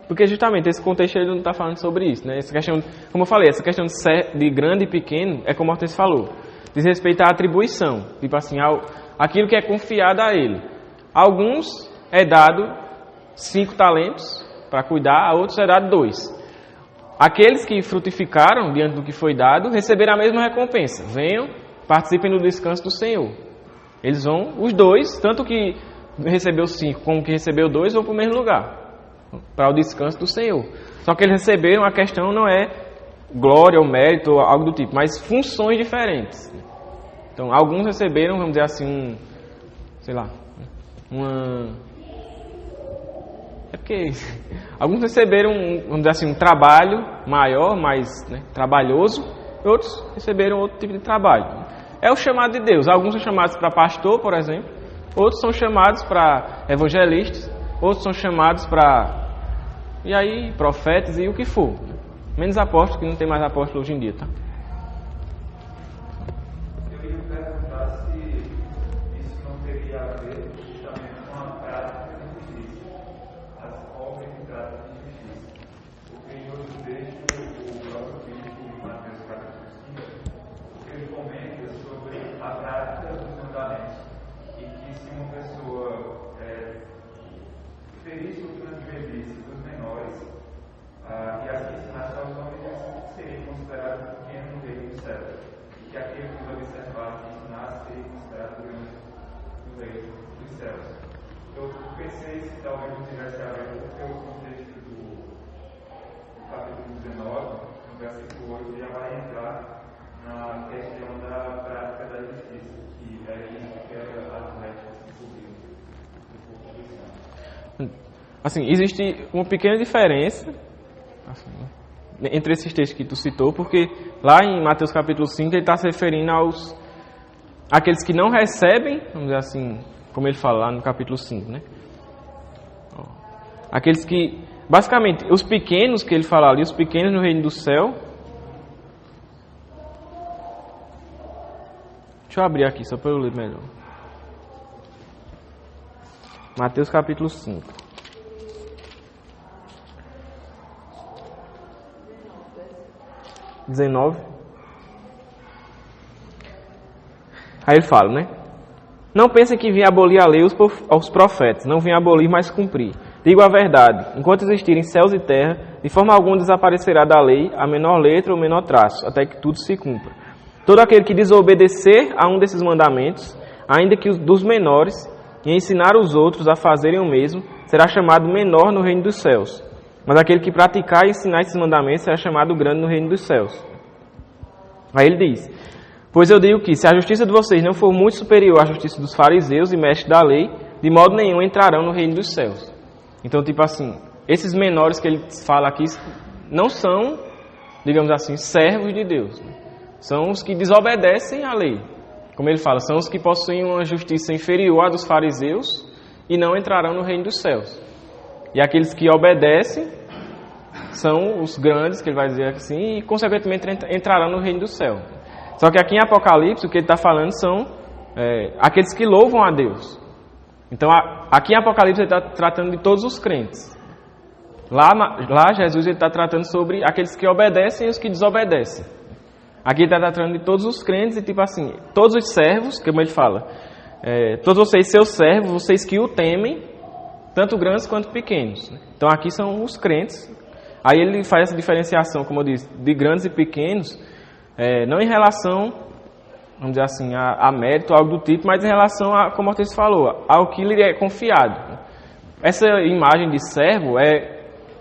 porque justamente esse contexto ele não está falando sobre isso, né? Essa questão, como eu falei, essa questão de grande e pequeno é como o Hortense falou, diz respeito à atribuição, tipo assim, aquilo que é confiado a ele. Alguns é dado 5 talentos para cuidar, a outros é dado 2. Aqueles que frutificaram diante do que foi dado receberam a mesma recompensa. Venham, participem do descanso do Senhor. Eles vão, os dois, tanto que recebeu 5 como que recebeu 2, vão para o mesmo lugar, para o descanso do Senhor. Só que eles receberam, a questão não é glória ou mérito ou algo do tipo, mas funções diferentes. Então, alguns receberam, vamos dizer assim, é porque alguns receberam, vamos dizer assim, um trabalho maior, mais trabalhoso, e outros receberam outro tipo de trabalho. É o chamado de Deus. Alguns são chamados para pastor, por exemplo, outros são chamados para evangelistas, outros são chamados para, e aí, profetas e o que for. Menos apóstolos, que não tem mais apóstolo hoje em dia, tá? Eu ia perguntar se isso não teria a ver justamente com a prática de justiça, as obras que tratam de justiça. Porque em outro texto, o próprio Cristo, em Mateus capítulo 5, ele comenta sobre a prática dos mandamentos. E que se uma pessoa ferisse o transgredisse dos menores, e assim ensinasse aos homens, seria considerado pequeno no reino do céu. E que aquele que os observasse e ensinasse seria considerado grande no reino dos céus. Eu pensei se talvez não tivesse a ver porque o contexto do capítulo 19, no versículo 8, já vai entrar na questão da prática da justiça, que é isso que as regras subiram do corpo do santo. Assim, existe uma pequena diferença entre esses textos que tu citou, porque lá em Mateus capítulo 5 ele está se referindo àqueles que não recebem, vamos dizer assim, como ele fala lá no capítulo 5, né? Aqueles que, basicamente, os pequenos que ele fala ali, os pequenos no reino do céu. Deixa eu abrir aqui, só para eu ler melhor. Mateus capítulo 5. Aí ele fala, né? Não pensem que vim abolir a lei aos profetas. Não vim abolir, mas cumprir. Digo a verdade. Enquanto existirem céus e terra, de forma alguma desaparecerá da lei a menor letra ou menor traço, até que tudo se cumpra. Todo aquele que desobedecer a um desses mandamentos, ainda que os dos menores, e ensinar os outros a fazerem o mesmo, será chamado menor no reino dos céus. Mas aquele que praticar e ensinar esses mandamentos será chamado grande no reino dos céus. Aí ele diz: pois eu digo que, se a justiça de vocês não for muito superior à justiça dos fariseus e mestres da lei, de modo nenhum entrarão no reino dos céus. Então, tipo assim, esses menores que ele fala aqui não são, digamos assim, servos de Deus. São os que desobedecem à lei. Como ele fala, são os que possuem uma justiça inferior à dos fariseus e não entrarão no reino dos céus. E aqueles que obedecem são os grandes, que ele vai dizer assim, e consequentemente entrarão no reino do céu. Só que aqui em Apocalipse, o que ele está falando são aqueles que louvam a Deus. Então, aqui em Apocalipse, ele está tratando de todos os crentes. Lá Jesus está tratando sobre aqueles que obedecem e os que desobedecem. Aqui ele está tratando de todos os crentes e, tipo assim, todos os servos, como ele fala, todos vocês, seus servos, vocês que o temem, tanto grandes quanto pequenos. Então, aqui são os crentes. Aí ele faz essa diferenciação, como eu disse, de grandes e pequenos, não em relação, vamos dizer assim, a mérito, algo do tipo, mas em relação a, como o Ortiz falou, ao que lhe é confiado. Essa imagem de servo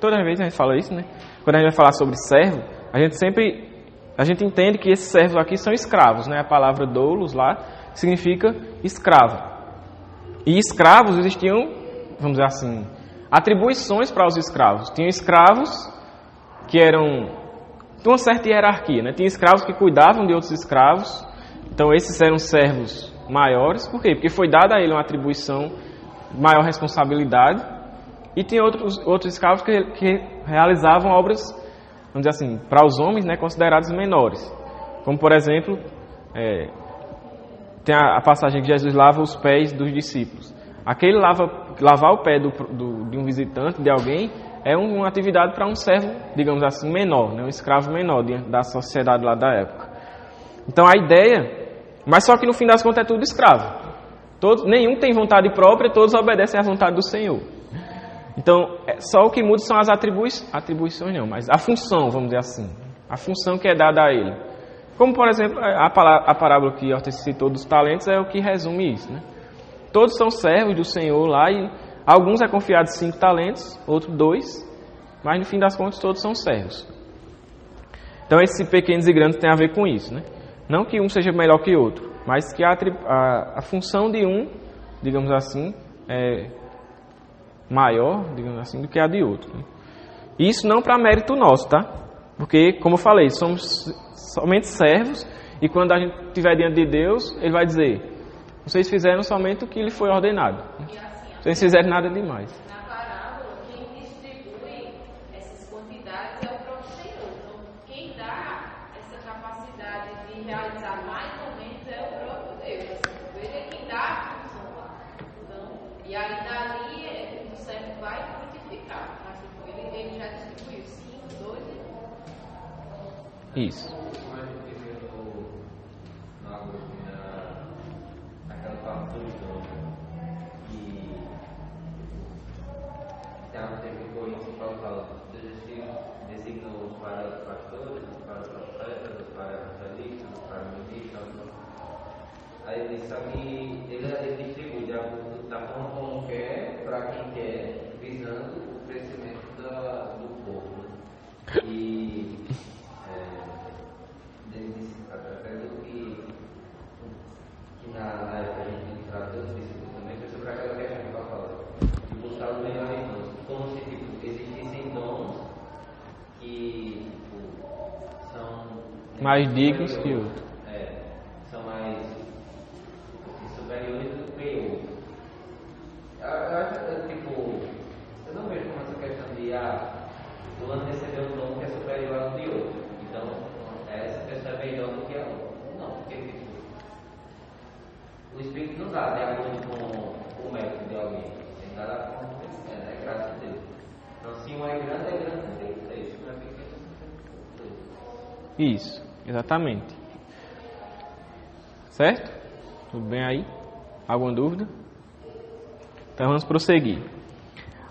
toda vez a gente fala isso, né? Quando a gente vai falar sobre servo, a gente entende que esses servos aqui são escravos, né? A palavra doulos lá significa escravo. E escravos existiam, vamos dizer assim, atribuições para os escravos. Tinham escravos que eram de uma certa hierarquia, né? Tinha escravos que cuidavam de outros escravos. Então esses eram servos maiores. Por quê? Porque foi dada a ele uma atribuição, maior responsabilidade. E tinha outros escravos que realizavam obras, vamos dizer assim, para os homens, né, considerados menores. Como, por exemplo, tem a passagem que Jesus lava os pés dos discípulos. Aquele lavar o pé de um visitante, de alguém, é uma atividade para um servo, digamos assim, menor, né, um escravo menor da sociedade lá da época. Então a ideia, mas só que no fim das contas é tudo escravo. Nenhum tem vontade própria, todos obedecem à vontade do Senhor. Então, só o que muda são as atribuições não, mas a função, vamos dizer assim, a função que é dada a ele. Como, por exemplo, a parábola que Ortiz citou dos talentos é o que resume isso, né? Todos são servos do Senhor lá e alguns é confiado 5 talentos, outros 2, mas no fim das contas todos são servos. Então, esses pequenos e grandes tem a ver com isso, né? Não que um seja melhor que o outro, mas que a função de um, digamos assim, é maior, digamos assim, do que a de outro. Né? Isso não para mérito nosso, tá? Porque, como eu falei, somos somente servos e quando a gente estiver diante de Deus, Ele vai dizer: vocês fizeram somente o que lhe foi ordenado. Vocês fizeram nada demais. Na parábola, quem distribui essas quantidades é o próprio Senhor. Então, quem dá essa capacidade de realizar mais ou menos é o próprio Deus. Ele é quem dá a função lá. Então, e aí dali o servo vai frutificar. Ele já distribuiu 5, 2 e 1. Isso. Naquela parte do jogo, e tem uma coisa que o Paulo fala: designou para os pastores, para os profetas, para os evangelistas, para os ministros. Aí ele diz que ele distribui da forma como quer, para quem quer, visando o crescimento do povo. E ele disse, através do que na época a gente tratou disso também, foi sobre aquela questão que eu falo, de buscar os melhores dons, como se existissem dons que são mais dignos que outros. São mais superiores do que outros. Eu acho eu não vejo como essa questão de o fulano recebeu um dom que é superior ao de outro. Então, essa pessoa é melhor do que a outra. Não, porque o Espírito não dá de acordo com o mérito de alguém. Ele dá da forma que ele é graça a Deus. Então, se um é grande tem que ser. Se um é pequeno, tem que ser. Isso, exatamente. Certo? Tudo bem aí? Alguma dúvida? Então vamos prosseguir.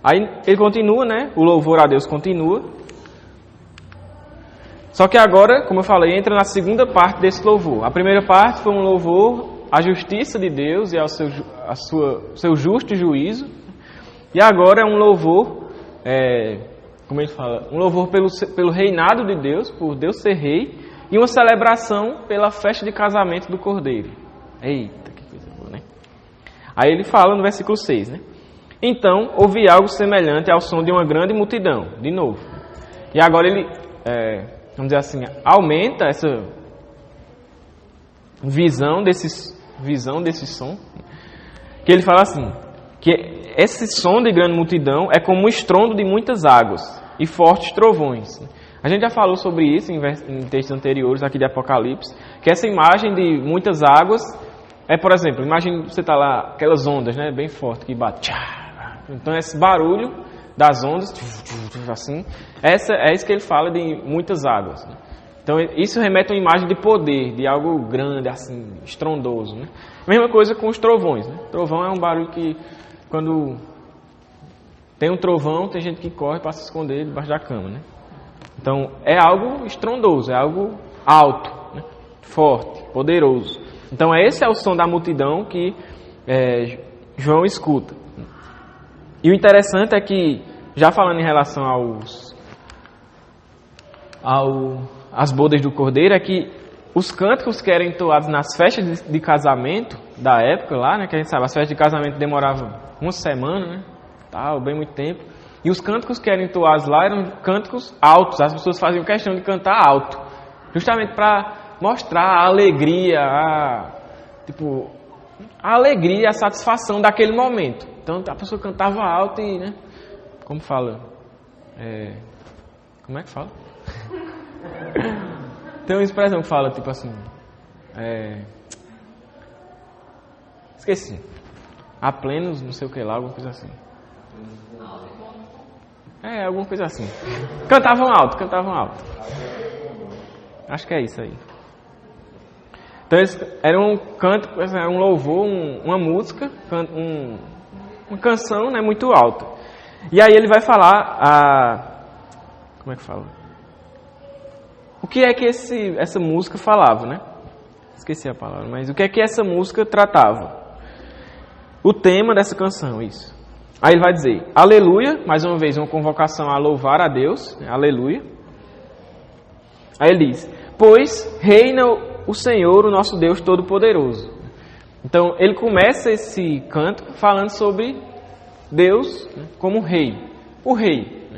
Aí ele continua, né? O louvor a Deus continua. Só que agora, como eu falei, entra na segunda parte desse louvor. A primeira parte foi um louvor à justiça de Deus e seu justo juízo. E agora é um louvor, como ele fala, um louvor pelo reinado de Deus, por Deus ser rei, e uma celebração pela festa de casamento do Cordeiro. Eita, que coisa boa, né? Aí ele fala no versículo 6, né? Então, ouvi algo semelhante ao som de uma grande multidão, de novo. E agora ele, vamos dizer assim, aumenta essa visão desse som, que ele fala assim, que esse som de grande multidão é como um estrondo de muitas águas e fortes trovões. A gente já falou sobre isso em textos anteriores aqui de Apocalipse, que essa imagem de muitas águas por exemplo, imagine você tá lá, aquelas ondas, né, bem fortes, que bate. Então esse barulho das ondas, assim, é isso que ele fala de muitas águas. Né? Então isso remete a uma imagem de poder, de algo grande, assim, estrondoso. Né? Mesma coisa com os trovões. Né? Trovão é um barulho que, quando tem um trovão, tem gente que corre para se esconder debaixo da cama. Né? Então é algo estrondoso, é algo alto, né? Forte, poderoso. Então esse é o som da multidão que João escuta. E o interessante é que, já falando em relação às bodas do Cordeiro, é que os cânticos que eram entoados nas festas de casamento da época lá, né, que a gente sabe, as festas de casamento demoravam uma semana, né, tal, bem muito tempo, e os cânticos que eram entoados lá eram cânticos altos, as pessoas faziam questão de cantar alto, justamente para mostrar a alegria, a alegria, a satisfação daquele momento. Então a pessoa cantava alto e, né, como fala? Como é que fala? Tem uma expressão que fala, tipo assim, esqueci. A plenos, não sei o que lá, alguma coisa assim. Alguma coisa assim. Cantavam alto. Acho que é isso aí. Então era um canto, era um louvor, uma música, uma canção, né, muito alta. E aí ele vai falar como é que fala? O que é que essa música falava, né? Esqueci a palavra, mas o que é que essa música tratava? O tema dessa canção, isso. Aí ele vai dizer, aleluia, mais uma vez uma convocação a louvar a Deus, né? Aleluia. Aí ele diz, pois reina o Senhor, o nosso Deus Todo-Poderoso. Então ele começa esse canto falando sobre Deus, né, como rei, o rei.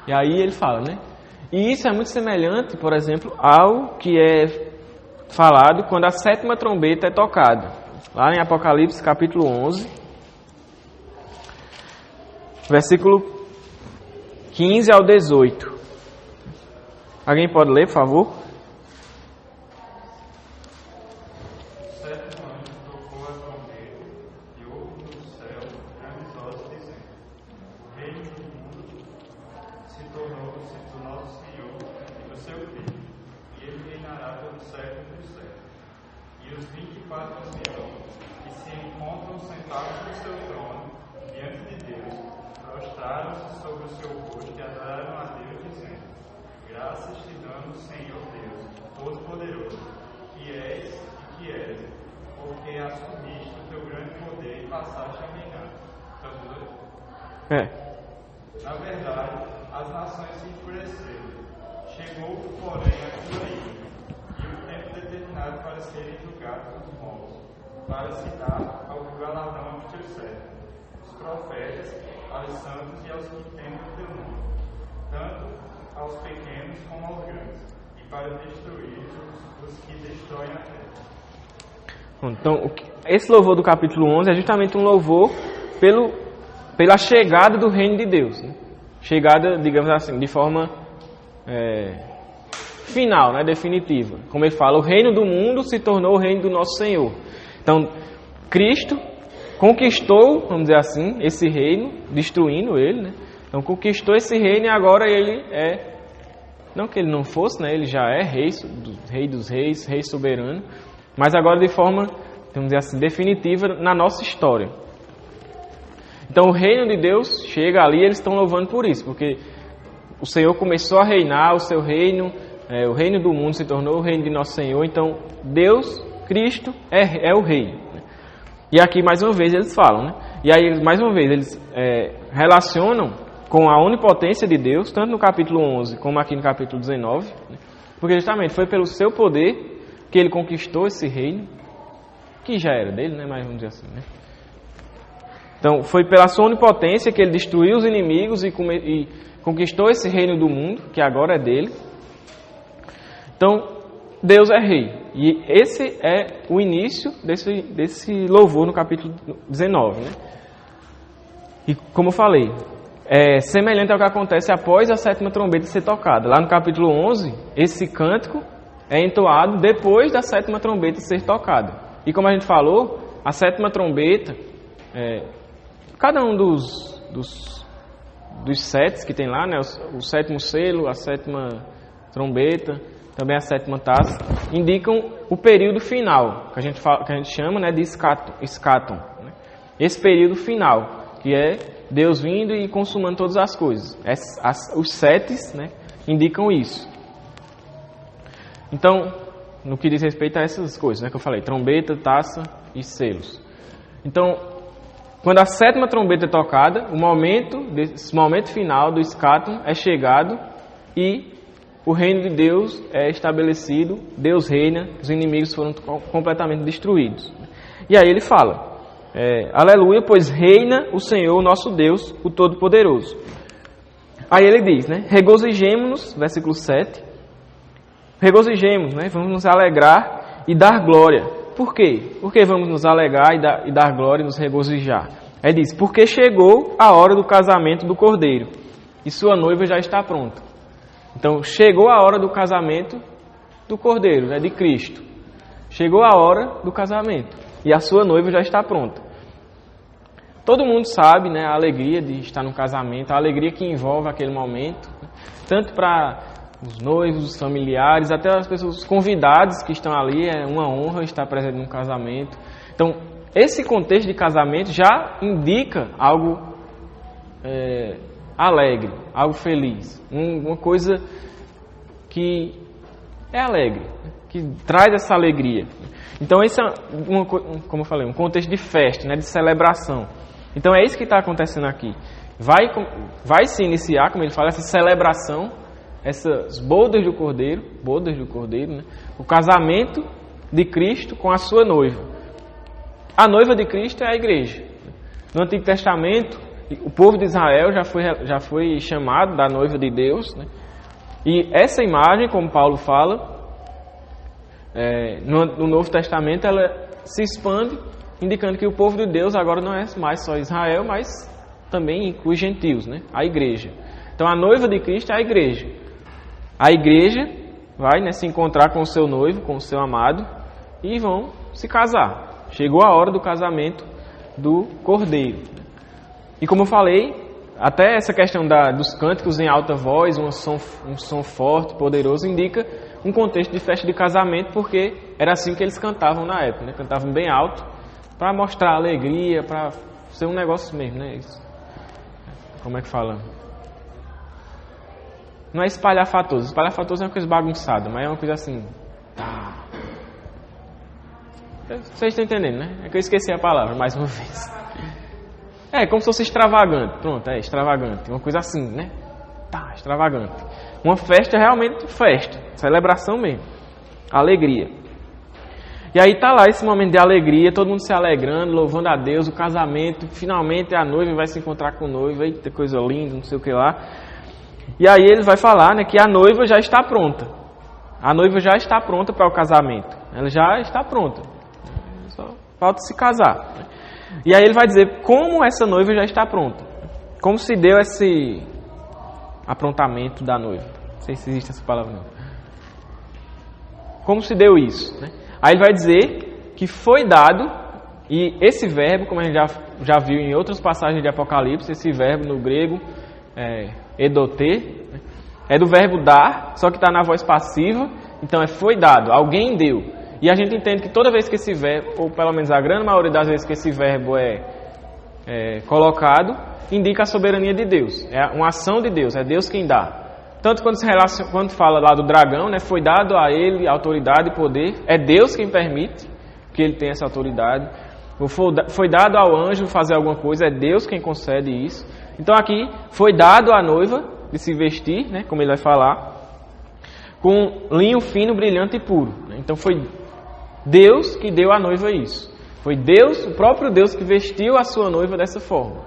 E aí ele fala, né? E isso é muito semelhante, por exemplo, ao que é falado quando a 7ª trombeta é tocada. Lá em Apocalipse, capítulo 11, versículo 15 ao 18. Alguém pode ler, por favor? Na verdade, as nações se enfureceram. Chegou, porém, a tua ira, e o tempo determinado para serem julgados os mortos, para se dar ao galardão aos teus servos, os profetas, aos santos e aos que temem o teu nome, tanto aos pequenos como aos grandes, e para destruir os que destroem a terra. Então, esse louvor do capítulo 11 é justamente um louvor pela chegada do reino de Deus. Né? Chegada, digamos assim, de forma final, né? Definitiva. Como ele fala, o reino do mundo se tornou o reino do nosso Senhor. Então, Cristo conquistou, vamos dizer assim, esse reino, destruindo ele. Né? Então, conquistou esse reino e agora ele não que ele não fosse, né? Ele já é rei dos reis, rei soberano, mas agora de forma, vamos dizer assim, definitiva na nossa história. Então o reino de Deus chega ali e eles estão louvando por isso, porque o Senhor começou a reinar, o seu reino, o reino do mundo se tornou o reino de nosso Senhor, então Deus, Cristo, é o rei. E aqui, mais uma vez, eles falam, né? E aí, mais uma vez, eles relacionam com a onipotência de Deus, tanto no capítulo 11 como aqui no capítulo 19, né? Porque justamente foi pelo seu poder que ele conquistou esse reino, que já era dele, né? Mas vamos dizer assim, né? Então, foi pela sua onipotência que ele destruiu os inimigos e conquistou esse reino do mundo, que agora é dele. Então, Deus é rei. E esse é o início desse louvor no capítulo 19, né? E como eu falei, é semelhante ao que acontece após a sétima trombeta ser tocada. Lá no capítulo 11, esse cântico é entoado depois da sétima trombeta ser tocada. E como a gente falou, a sétima trombeta, cada um dos setes que tem lá, né, o sétimo selo, a sétima trombeta, também a sétima taça, indicam o período final, que a gente chama, né, de escatom, né? Esse período final, que é Deus vindo e consumando todas as coisas. Os setes, né, indicam isso. Então, no que diz respeito a essas coisas, né, que eu falei, trombeta, taça e selos. Então, quando a sétima trombeta é tocada, esse momento final do escatom é chegado e o reino de Deus é estabelecido, Deus reina, os inimigos foram completamente destruídos. E aí ele fala, aleluia, pois reina o Senhor, nosso Deus, o Todo-Poderoso. Aí ele diz, né, regozijemo-nos, versículo 7, regozijemos, né, vamos nos alegrar e dar glória. Por quê? Por que vamos nos alegrar e dar glória e nos regozijar? Ele diz, porque chegou a hora do casamento do Cordeiro e sua noiva já está pronta. Então, chegou a hora do casamento do Cordeiro, né, de Cristo. Chegou a hora do casamento e a sua noiva já está pronta. Todo mundo sabe, né, a alegria de estar no casamento, a alegria que envolve aquele momento, né, tanto para os noivos, os familiares, até as pessoas, os convidados que estão ali, é uma honra estar presente num casamento. Então, esse contexto de casamento já indica algo alegre, algo feliz, uma coisa que é alegre, que traz essa alegria. Então, esse é, como eu falei, um contexto de festa, né, de celebração. Então, é isso que está acontecendo aqui. Vai se iniciar, como ele fala, essa celebração, essas bodas do Cordeiro, né? O casamento de Cristo com a sua noiva. A noiva de Cristo é a igreja. No Antigo Testamento, o povo de Israel já foi chamado da noiva de Deus, né? E essa imagem, como Paulo fala, no Novo Testamento, ela se expande, indicando que o povo de Deus agora não é mais só Israel, mas também inclui gentios, né? A igreja. Então, a noiva de Cristo é a igreja. A igreja vai, né, se encontrar com o seu noivo, com o seu amado, e vão se casar. Chegou a hora do casamento do Cordeiro. E como eu falei, até essa questão dos cânticos em alta voz, um som forte, poderoso, indica um contexto de festa de casamento, porque era assim que eles cantavam na época, né? Cantavam bem alto, para mostrar alegria, para ser um negócio mesmo, né? Isso. Como é que fala? Não é espalhafatoso. Espalhafatoso é uma coisa bagunçada, mas é uma coisa assim. Vocês estão entendendo, né? É que eu esqueci a palavra mais uma vez. É como se fosse extravagante. Pronto, é extravagante. Uma coisa assim, né? Extravagante. Uma festa, realmente festa. Celebração mesmo. Alegria. E aí tá lá esse momento de alegria, todo mundo se alegrando, louvando a Deus, o casamento. Finalmente a noiva vai se encontrar com o noivo. Eita, coisa linda, não sei o que lá. E aí ele vai falar, né, que a noiva já está pronta. A noiva já está pronta para o casamento. Ela já está pronta. Só falta se casar. E aí ele vai dizer como essa noiva já está pronta. Como se deu esse aprontamento da noiva. Não sei se existe essa palavra não. Como se deu isso, né? Aí ele vai dizer que foi dado, e esse verbo, como a gente já viu em outras passagens de Apocalipse, esse verbo no grego edoter, é do verbo dar, só que está na voz passiva, então foi dado, alguém deu. E a gente entende que toda vez que esse verbo, ou pelo menos a grande maioria das vezes que esse verbo é colocado, indica a soberania de Deus, é uma ação de Deus, é Deus quem dá. Tanto quando fala lá do dragão, né, foi dado a ele autoridade e poder, é Deus quem permite que ele tenha essa autoridade. Foi dado ao anjo fazer alguma coisa, é Deus quem concede isso. Então aqui foi dado à noiva de se vestir, né, como ele vai falar, com linho fino, brilhante e puro. Então foi Deus que deu à noiva isso. Foi Deus, o próprio Deus, que vestiu a sua noiva dessa forma.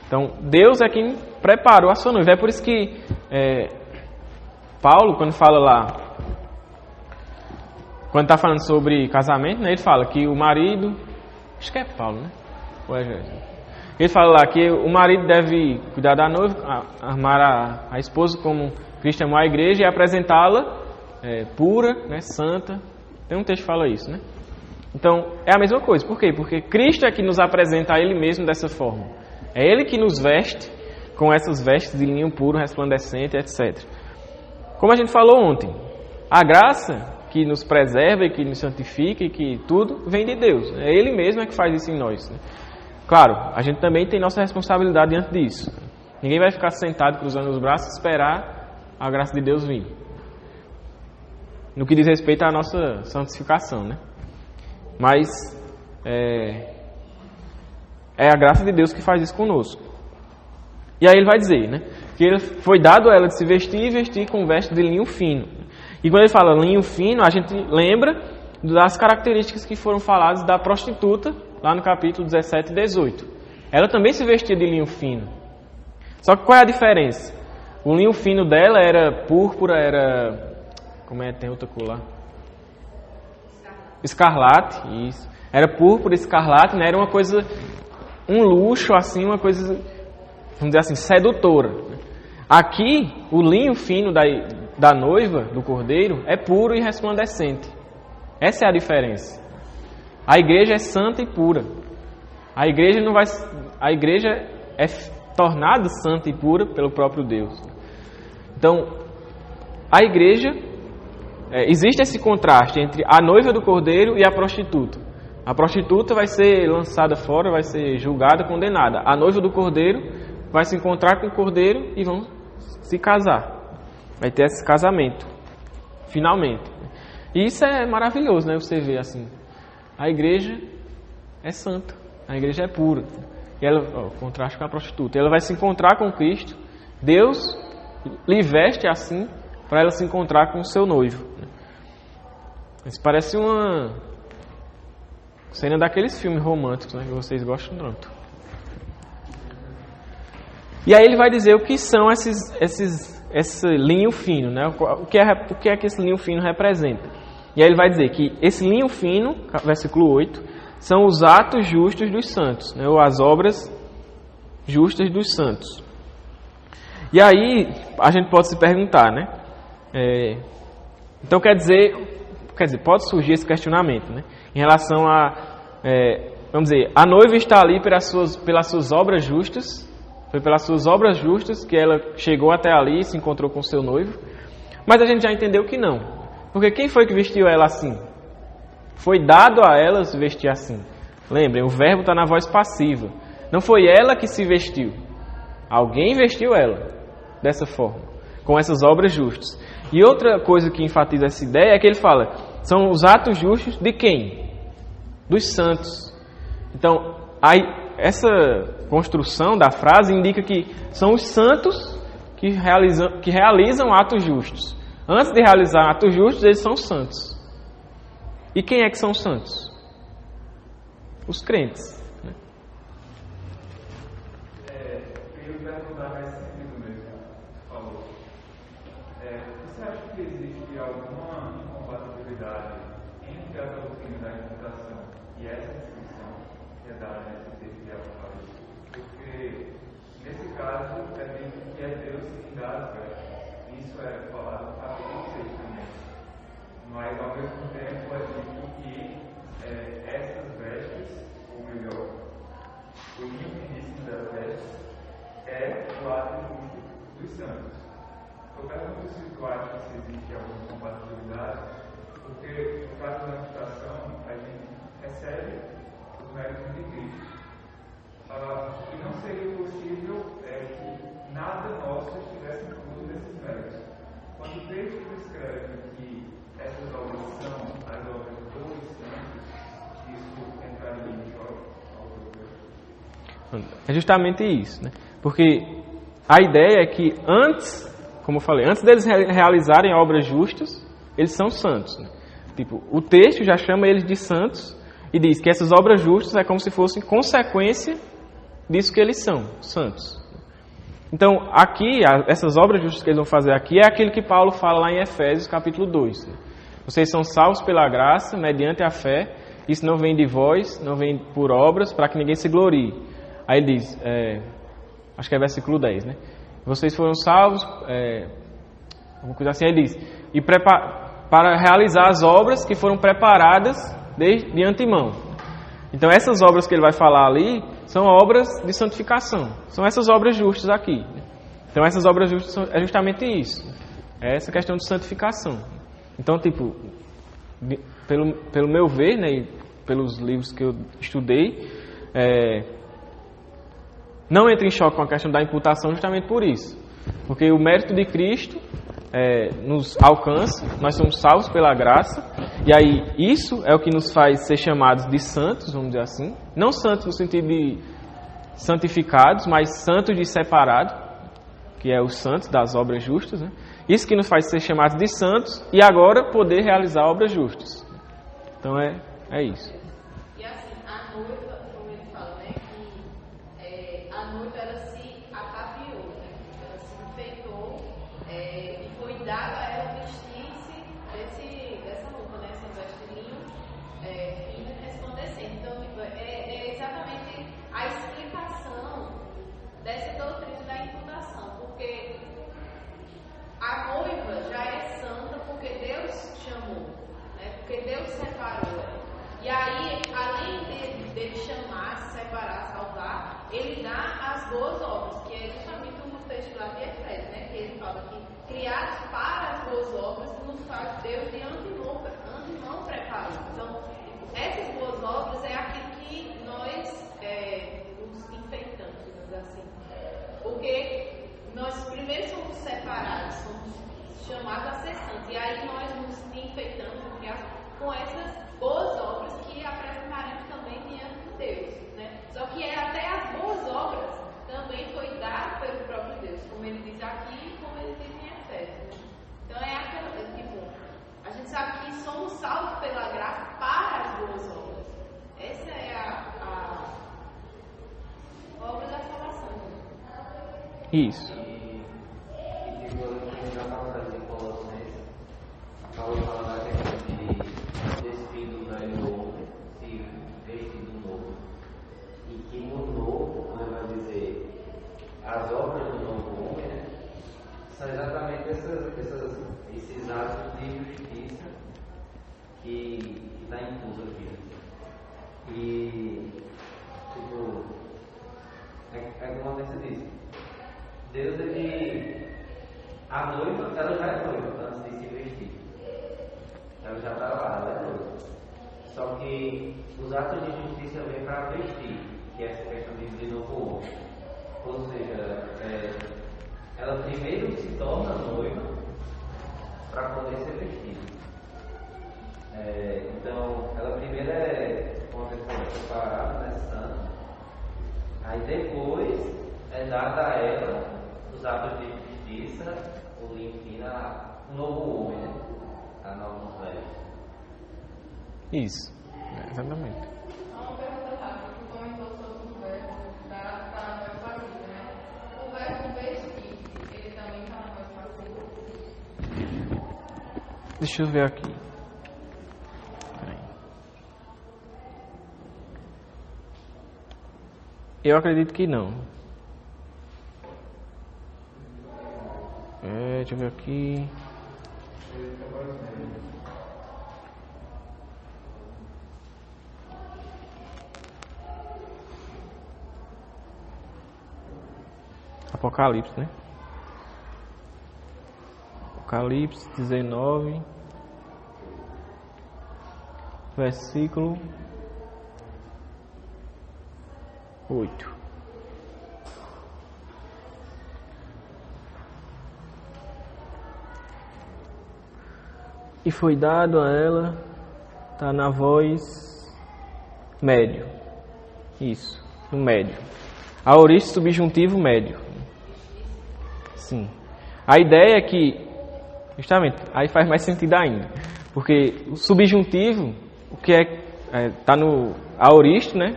Então Deus é quem preparou a sua noiva. É por isso que Paulo, quando fala lá, quando está falando sobre casamento, né, ele fala que o marido, acho que é Paulo, né? Ele fala lá que o marido deve cuidar da noiva, amar a esposa como Cristo amou a igreja e apresentá-la pura, né, santa. Tem um texto que fala isso, né? Então, é a mesma coisa. Por quê? Porque Cristo é que nos apresenta a Ele mesmo dessa forma. É Ele que nos veste com essas vestes de linho puro, resplandecente, etc. Como a gente falou ontem, a graça que nos preserva e que nos santifica e que tudo vem de Deus. É Ele mesmo que faz isso em nós, né? Claro, a gente também tem nossa responsabilidade diante disso. Ninguém vai ficar sentado cruzando os braços e esperar a graça de Deus vir. No que diz respeito à nossa santificação, né? Mas é a graça de Deus que faz isso conosco. E aí ele vai dizer, né, que ele foi dado a ela de se vestir e vestir com veste de linho fino. E quando ele fala linho fino, a gente lembra das características que foram faladas da prostituta lá no capítulo 17 e 18. Ela também se vestia de linho fino. Só que qual é a diferença? O linho fino dela era púrpura, era... Como é? Tem outra cor lá? Escarlate, isso. Era púrpura, escarlate, né? Era uma coisa, um luxo, assim, uma coisa, vamos dizer assim, sedutora. Aqui, o linho fino da noiva, do cordeiro, é puro e resplandecente. Essa é a diferença. A igreja é santa e pura. A igreja é tornada santa e pura pelo próprio Deus. Então, a igreja... existe esse contraste entre a noiva do cordeiro e a prostituta. A prostituta vai ser lançada fora, vai ser julgada, condenada. A noiva do cordeiro vai se encontrar com o cordeiro e vão se casar. Vai ter esse casamento, finalmente. E isso é maravilhoso, né? Você vê assim, a igreja é santa, a igreja é pura. E ela, contraste com a prostituta, ela vai se encontrar com Cristo. Deus lhe veste assim para ela se encontrar com o seu noivo. Isso parece uma cena daqueles filmes românticos, né, que vocês gostam tanto. E aí ele vai dizer o que são esse linho fino, né? O que é que esse linho fino representa. E aí ele vai dizer que esse linho fino, versículo 8, são os atos justos dos santos, né? Ou as obras justas dos santos. E aí a gente pode se perguntar, né? Então quer dizer, pode surgir esse questionamento, né? Em relação a, vamos dizer, a noiva está ali pelas suas obras justas, foi pelas suas obras justas que ela chegou até ali e se encontrou com seu noivo, mas a gente já entendeu que não, porque quem foi que vestiu ela assim? Foi dado a ela se vestir assim. Lembrem, o verbo está na voz passiva. Não foi ela que se vestiu, alguém vestiu ela dessa forma, com essas obras justas. E outra coisa que enfatiza essa ideia é que ele fala, são os atos justos de quem? Dos santos. Então, essa construção da frase indica que são os santos que realizam atos justos. Antes de realizar atos justos, eles são santos. E quem é que são santos? Os crentes. Né? Eu quero perguntar nesse sentido mesmo, falou. Você acha que existe alguma incompatibilidade entre a doutrina da imputação e essa descrição que é dada nesse texto de Apocalipse? Porque, nesse caso, é dito que é Deus quem dá as vestes. Isso é falado no capítulo 6 também. Mas, ao mesmo tempo, é dito que essas vestes, ou melhor, o início das vestes, é o ato justo dos santos. Eu pergunto se tu acha que existe alguma compatibilidade, porque no caso da imputação a gente recebe os méritos de Cristo. E não seria possível que nada nosso estivesse incluso nesses méritos. Quando o texto escreve que essas obras são É justamente isso, né? Porque a ideia é que antes, como eu falei, antes deles realizarem obras justas, eles são santos, né? Tipo, o texto já chama eles de santos e diz que essas obras justas é como se fossem consequência disso que eles são, santos. Então, aqui, essas obras justas que eles vão fazer aqui é aquilo que Paulo fala lá em Efésios capítulo 2. Né? Vocês são salvos pela graça, mediante a fé. Isso não vem de vós, não vem por obras, para que ninguém se glorie. Aí ele diz, acho que é versículo 10, né? Vocês foram salvos, alguma coisa assim, aí ele diz, e para realizar as obras que foram preparadas de antemão. Então essas obras que ele vai falar ali são obras de santificação. São essas obras justas aqui. Então essas obras justas é justamente isso. É essa questão de santificação. Então, tipo, pelo meu ver, né, e pelos livros que eu estudei, não entra em choque com a questão da imputação justamente por isso. Porque o mérito de Cristo nos alcança, nós somos salvos pela graça, e aí isso é o que nos faz ser chamados de santos, vamos dizer assim. Não santos no sentido de santificados, mas santos de separado, que é os santos das obras justas, né? Isso que nos faz ser chamados de santos e agora poder realizar obras justas. Então é isso. E assim, a noiva, como ele fala, né, que a noiva ela se ataviou, né, ela se enfeitou e foi dado a ela vestir-se dessa roupa, né, essa vestilinho fino e resplandecente. Então, tipo, é exatamente a explicação dessa doutrina da imputação, porque a noiva já é santa porque Deus chamou, né? Porque Deus separou ela. E aí, além dele chamar, separar, salvar, ele dá as boas obras, que é justamente o texto lá de Efésios, né? Que ele fala que criados para as boas obras nos faz Deus de antemão preparou. Então, essas boas obras é aquilo que nós nos enfeitamos, digamos assim. Porque nós primeiro somos separados, somos chamados a ser santos, e aí nós nos enfeitamos com essas boas obras que apresentaremos também diante de Deus, né? Só que até as boas obras também foi dado pelo próprio Deus, como ele diz aqui e como ele diz em Efésios. Então a gente sabe que somos salvos pela graça para as boas obras. Essa é a obra da salvação. Isso. E tipo, na passagem de Colossenses, Paulo fala da questão de despir do velho homem, se vestir do novo. E que no novo, como ele vai dizer, as obras do novo homem, né, são exatamente esses atos de justiça que está incluso aqui. E, tipo, como você disse, Deus, a noiva, ela já é noiva antes de se vestir. Ela já está lá, ela é noiva. Só que os atos de justiça vêm para vestir, que é essa questão de novo homem. Ou seja, ela primeiro se torna noiva para poder ser vestida. Então, ela primeiro como você falou, preparada, né, santa. Aí depois é dada a ela os atos de justiça, o ensina o novo homem, né? A nova mulher. Isso. Exatamente. Uma pergunta rápida, que comentou sobre o verbo da voz passiva, né? O verbo vestir, ele também está na voz passiva? Deixa eu ver aqui. Peraí. Eu acredito que não. Deixa eu ver aqui. Apocalipse, né? Apocalipse 19, versículo 8. E foi dado a ela, está na voz médio. Isso, no médio. Aoriste subjuntivo médio. Sim. A ideia é que, justamente, aí faz mais sentido ainda. Porque o subjuntivo, o que tá no aoriste, né?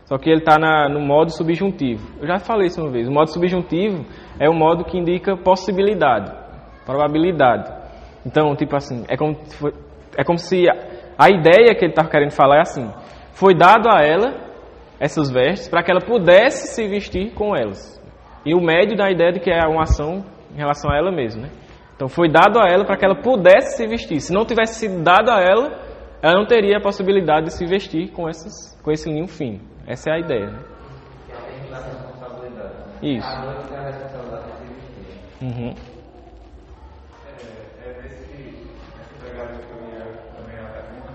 Só que ele está no modo subjuntivo. Eu já falei isso uma vez. O modo subjuntivo é o modo que indica possibilidade, probabilidade. Então, tipo assim, é como se a ideia que ele está querendo falar é assim: foi dado a ela essas vestes para que ela pudesse se vestir com elas. E o médio da ideia de que é uma ação em relação a ela mesma, né? Então, foi dado a ela para que ela pudesse se vestir. Se não tivesse sido dado a ela, ela não teria a possibilidade de se vestir com esse linho fino. Essa é a ideia, né? Que além da responsabilidade. Isso. A noite é a responsabilidade de se vestir. Uhum. Nessa pegada que eu ia também a pergunta,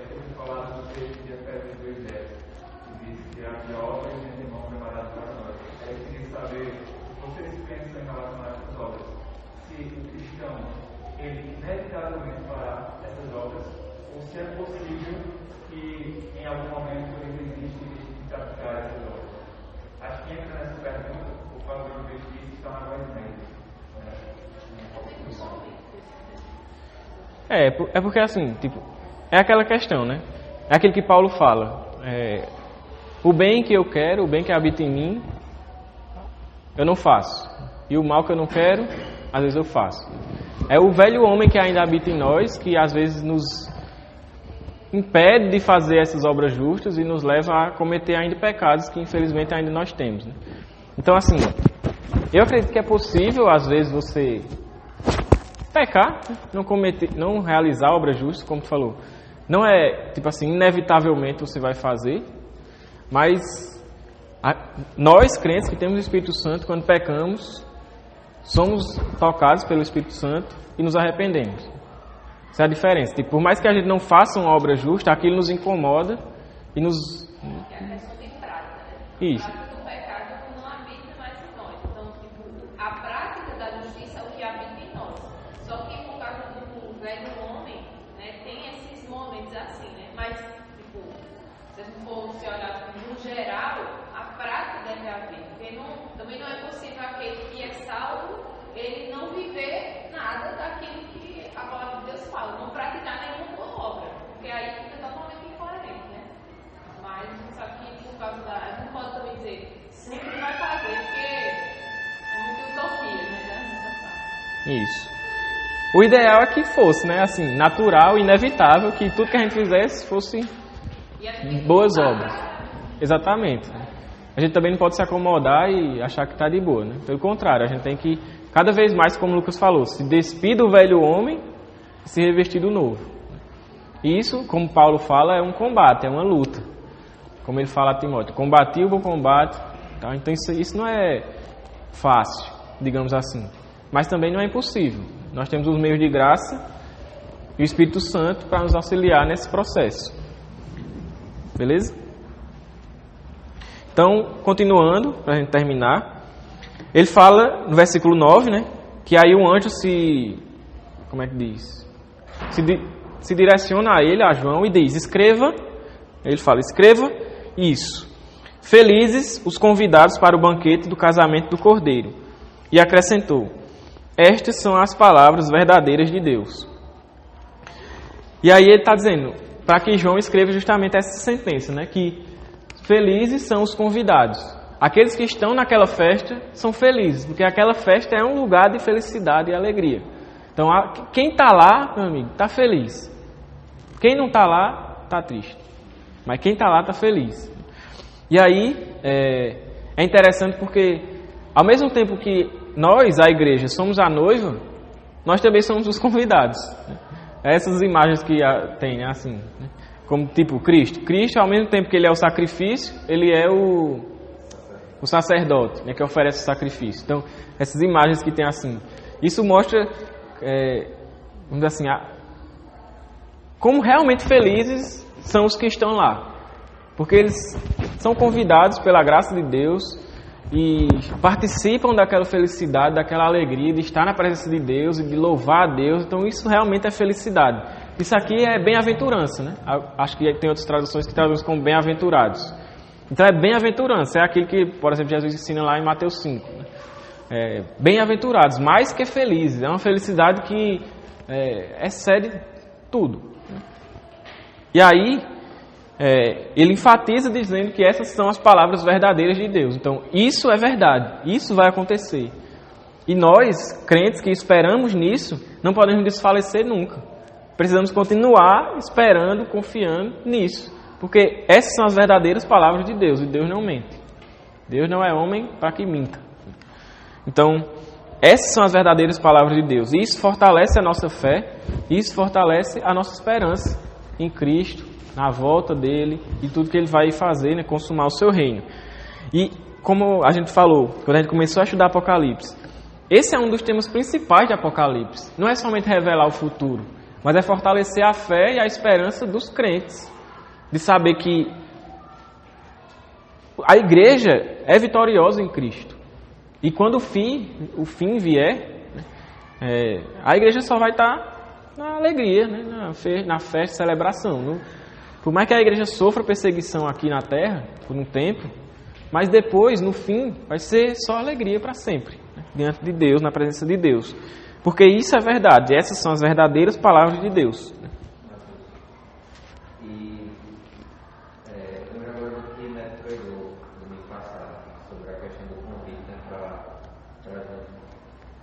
eu fui falar do texto de Efésios 2:10, que diz que a obra e o irmão preparado para nós. Aí eu queria saber o que vocês pensam em relação a essas obras. Se o cristão, ele inevitavelmente fará essas obras, ou se é possível que em algum momento ele desiste de praticar essas obras. Acho que entra nessa pergunta o fato de ver que isso está na voz média. É porque assim, tipo, é aquela questão, né? É aquilo que Paulo fala. O bem que eu quero, o bem que habita em mim, eu não faço. E o mal que eu não quero, às vezes eu faço. É o velho homem que ainda habita em nós, que às vezes nos impede de fazer essas obras justas e nos leva a cometer ainda pecados que infelizmente ainda nós temos, né? Então assim, eu acredito que é possível às vezes você pecar, não realizar obras justas, como tu falou. Não é, tipo assim, inevitavelmente você vai fazer, mas nós crentes que temos o Espírito Santo, quando pecamos, somos tocados pelo Espírito Santo e nos arrependemos. Essa é a diferença. Tipo, por mais que a gente não faça uma obra justa, aquilo nos incomoda e nos... É a questão de prática, né? Isso. A prática do pecado não habita mais em nós. Então, tipo, a prática da justiça é o que habita em nós. Só que por causa do velho homem, né, tem esses momentos assim, né? Mas, tipo, se a gente for se olhar no geral, a prática deve haver. Porque também não é possível aquele que é salvo, ele não viver nada daquilo que a palavra de Deus fala, não praticar nenhuma boa obra, porque aí fica totalmente incoerente, né? Mas a gente sabe que por causa da... A gente não pode também dizer sempre vai fazer, porque é muita utopia, né? Isso. O ideal é que fosse, né? Assim, natural, inevitável, que tudo que a gente fizesse fosse boas obras. Exatamente. A gente também não pode se acomodar e achar que está de boa, né? Pelo contrário, a gente tem que, cada vez mais, como o Lucas falou, se despir do velho homem e se revestir do novo. E isso, como Paulo fala, é um combate, é uma luta. Como ele fala a Timóteo, combati o bom combate. Tá? Então isso não é fácil, digamos assim. Mas também não é impossível. Nós temos os meios de graça e o Espírito Santo para nos auxiliar nesse processo. Beleza? Então, continuando, para a gente terminar, ele fala no versículo 9, né, que aí o anjo como é que diz? Se direciona a ele, a João, e diz, escreva, ele fala, escreva isso. Felizes os convidados para o banquete do casamento do Cordeiro. E acrescentou, estas são as palavras verdadeiras de Deus. E aí ele está dizendo, para que João escreva justamente essa sentença, né, que felizes são os convidados. Aqueles que estão naquela festa são felizes, porque aquela festa é um lugar de felicidade e alegria. Então, quem está lá, meu amigo, está feliz. Quem não está lá, está triste. Mas quem está lá, está feliz. E aí, é interessante porque, ao mesmo tempo que nós, a igreja, somos a noiva, nós também somos os convidados. Essas imagens que tem, né, assim, né? Como tipo Cristo. Cristo, ao mesmo tempo que ele é o sacrifício, ele é o sacerdote, né, que oferece o sacrifício. Então, essas imagens que tem assim, isso mostra, vamos dizer assim, como realmente felizes são os que estão lá. Porque eles são convidados pela graça de Deus e participam daquela felicidade, daquela alegria de estar na presença de Deus e de louvar a Deus. Então, isso realmente é felicidade. Isso aqui é bem-aventurança, né? Acho que tem outras traduções que traduzem como bem-aventurados. Então é bem-aventurança, é aquilo que, por exemplo, Jesus ensina lá em Mateus 5. Né? Bem-aventurados, mais que felizes, é uma felicidade que excede tudo. Né? E aí, ele enfatiza dizendo que essas são as palavras verdadeiras de Deus. Então, isso é verdade, isso vai acontecer. E nós, crentes que esperamos nisso, não podemos desfalecer nunca. Precisamos continuar esperando, confiando nisso. Porque essas são as verdadeiras palavras de Deus, e Deus não mente. Deus não é homem para que minta. Então, essas são as verdadeiras palavras de Deus. E isso fortalece a nossa fé, isso fortalece a nossa esperança em Cristo, na volta dele e tudo que ele vai fazer, né, consumar o seu reino. E como a gente falou, quando a gente começou a estudar Apocalipse, esse é um dos temas principais de Apocalipse. Não é somente revelar o futuro, mas é fortalecer a fé e a esperança dos crentes. De saber que a igreja é vitoriosa em Cristo. E quando o fim vier, a igreja só vai estar na alegria, né? Na festa, celebração. Por mais que a igreja sofra perseguição aqui na terra, por um tempo, mas depois, no fim, vai ser só alegria para sempre, né? Diante de Deus, na presença de Deus. Porque isso é verdade, essas são as verdadeiras palavras de Deus.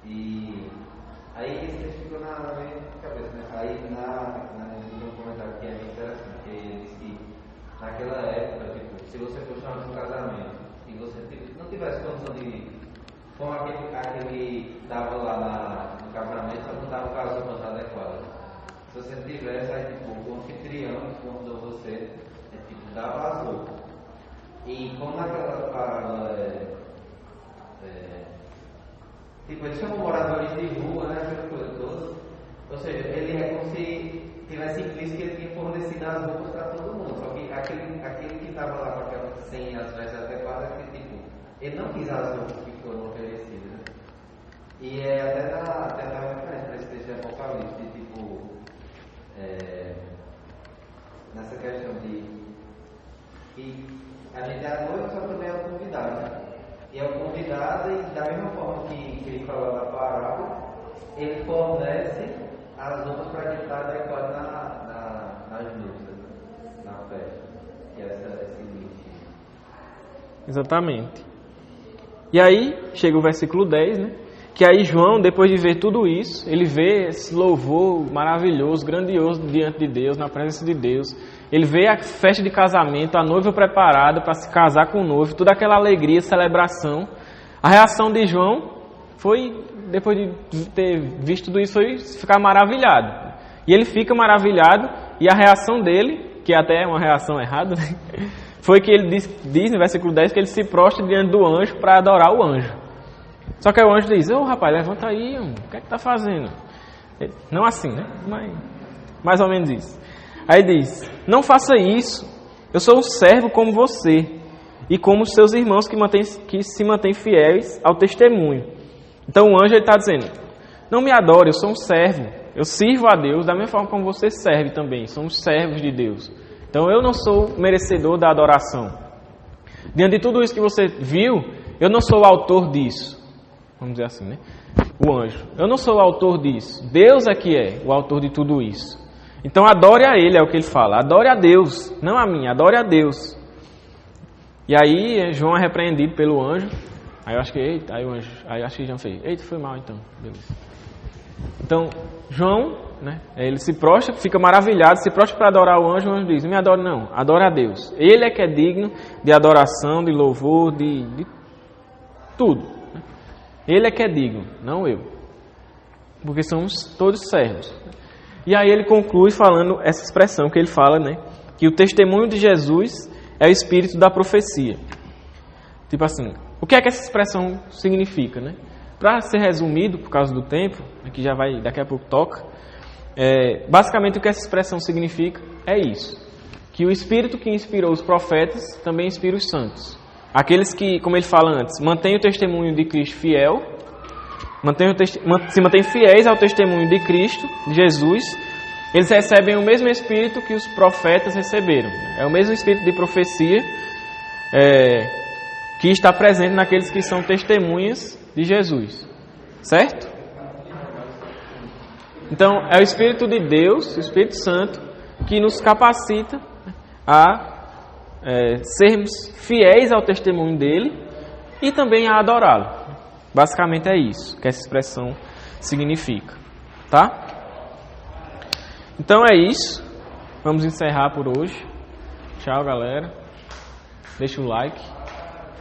E aí esse texto ficou na minha cabeça, né? Aí no comentário que é bem interessante, porque ele disse que naquela época, tipo, se você for chamado de um casamento e você não tivesse condição de, como aquele estava lá no casamento, só não estava com as roupas adequadas. Se você tivesse, aí tipo, o anfitrião que convidou você, tipo, dava as roupas. E como naquela parábola tipo, eles chamam moradores de rua, né, essas coisas todas. Ou seja, ele é como se tivesse implícito que ele tinha fornecido as roupas para todo mundo. Só que aquele que estava lá com aquela, sem as vestes adequadas, que tipo, ele não quis as roupas que foram oferecidas. Né? E até dá referência para esse texto de Apocalipse, de tipo, nessa questão de que a gente é a noiva, só também é o convidado, né? E é o convidado, e da mesma forma que ele fala da parábola, ele fornece as roupas para que está adequado nas núpcias, na festa, que é esse limite. Exatamente. E aí, chega o versículo 10, né? Que aí João, depois de ver tudo isso, ele vê esse louvor maravilhoso, grandioso diante de Deus, na presença de Deus. Ele vê a festa de casamento, a noiva preparada para se casar com o noivo, toda aquela alegria, celebração. A reação de João foi, depois de ter visto tudo isso, foi ficar maravilhado. E ele fica maravilhado, e a reação dele, que até é uma reação errada, né? Foi que ele diz no versículo 10 que ele se prostra diante do anjo para adorar o anjo. Só que aí o anjo diz: ô rapaz, levanta aí, o que é que tá fazendo? Não assim, né? Mas mais ou menos isso. Aí diz: não faça isso, eu sou um servo como você e como os seus irmãos que se mantêm fiéis ao testemunho. Então o anjo está dizendo: não me adore, eu sou um servo, eu sirvo a Deus da mesma forma como você serve também, somos servos de Deus. Então eu não sou merecedor da adoração. Diante de tudo isso que você viu, eu não sou o autor disso. Vamos dizer assim, né? O anjo. Eu não sou o autor disso. Deus é que é o autor de tudo isso. Então adore a Ele, é o que ele fala. Adore a Deus, não a mim, adore a Deus. E aí João é repreendido pelo anjo. Aí eu acho que, eita, aí o anjo, aí eu acho que João fez: eita, foi mal então. Beleza. Então, João, né, ele se prostra, fica maravilhado, se prostra para adorar o anjo diz: não me adore não, adore a Deus. Ele é que é digno de adoração, de louvor, de tudo. Ele é que é digno, não eu. Porque somos todos servos. E aí ele conclui falando essa expressão que ele fala, né? Que o testemunho de Jesus é o espírito da profecia. Tipo assim, o que é que essa expressão significa, né? Para ser resumido, por causa do tempo, que já vai, daqui a pouco toca, basicamente o que essa expressão significa é isso. Que o espírito que inspirou os profetas também inspira os santos. Aqueles que, como ele fala antes, mantêm o testemunho de Cristo fiel, se mantêm fiéis ao testemunho de Cristo, de Jesus, eles recebem o mesmo Espírito que os profetas receberam. É o mesmo Espírito de profecia que está presente naqueles que são testemunhas de Jesus. Certo? Então, é o Espírito de Deus, o Espírito Santo, que nos capacita a sermos fiéis ao testemunho dele e também a adorá-lo. Basicamente é isso que essa expressão significa. Tá? Então é isso. Vamos encerrar por hoje. Tchau, galera. Deixa o like.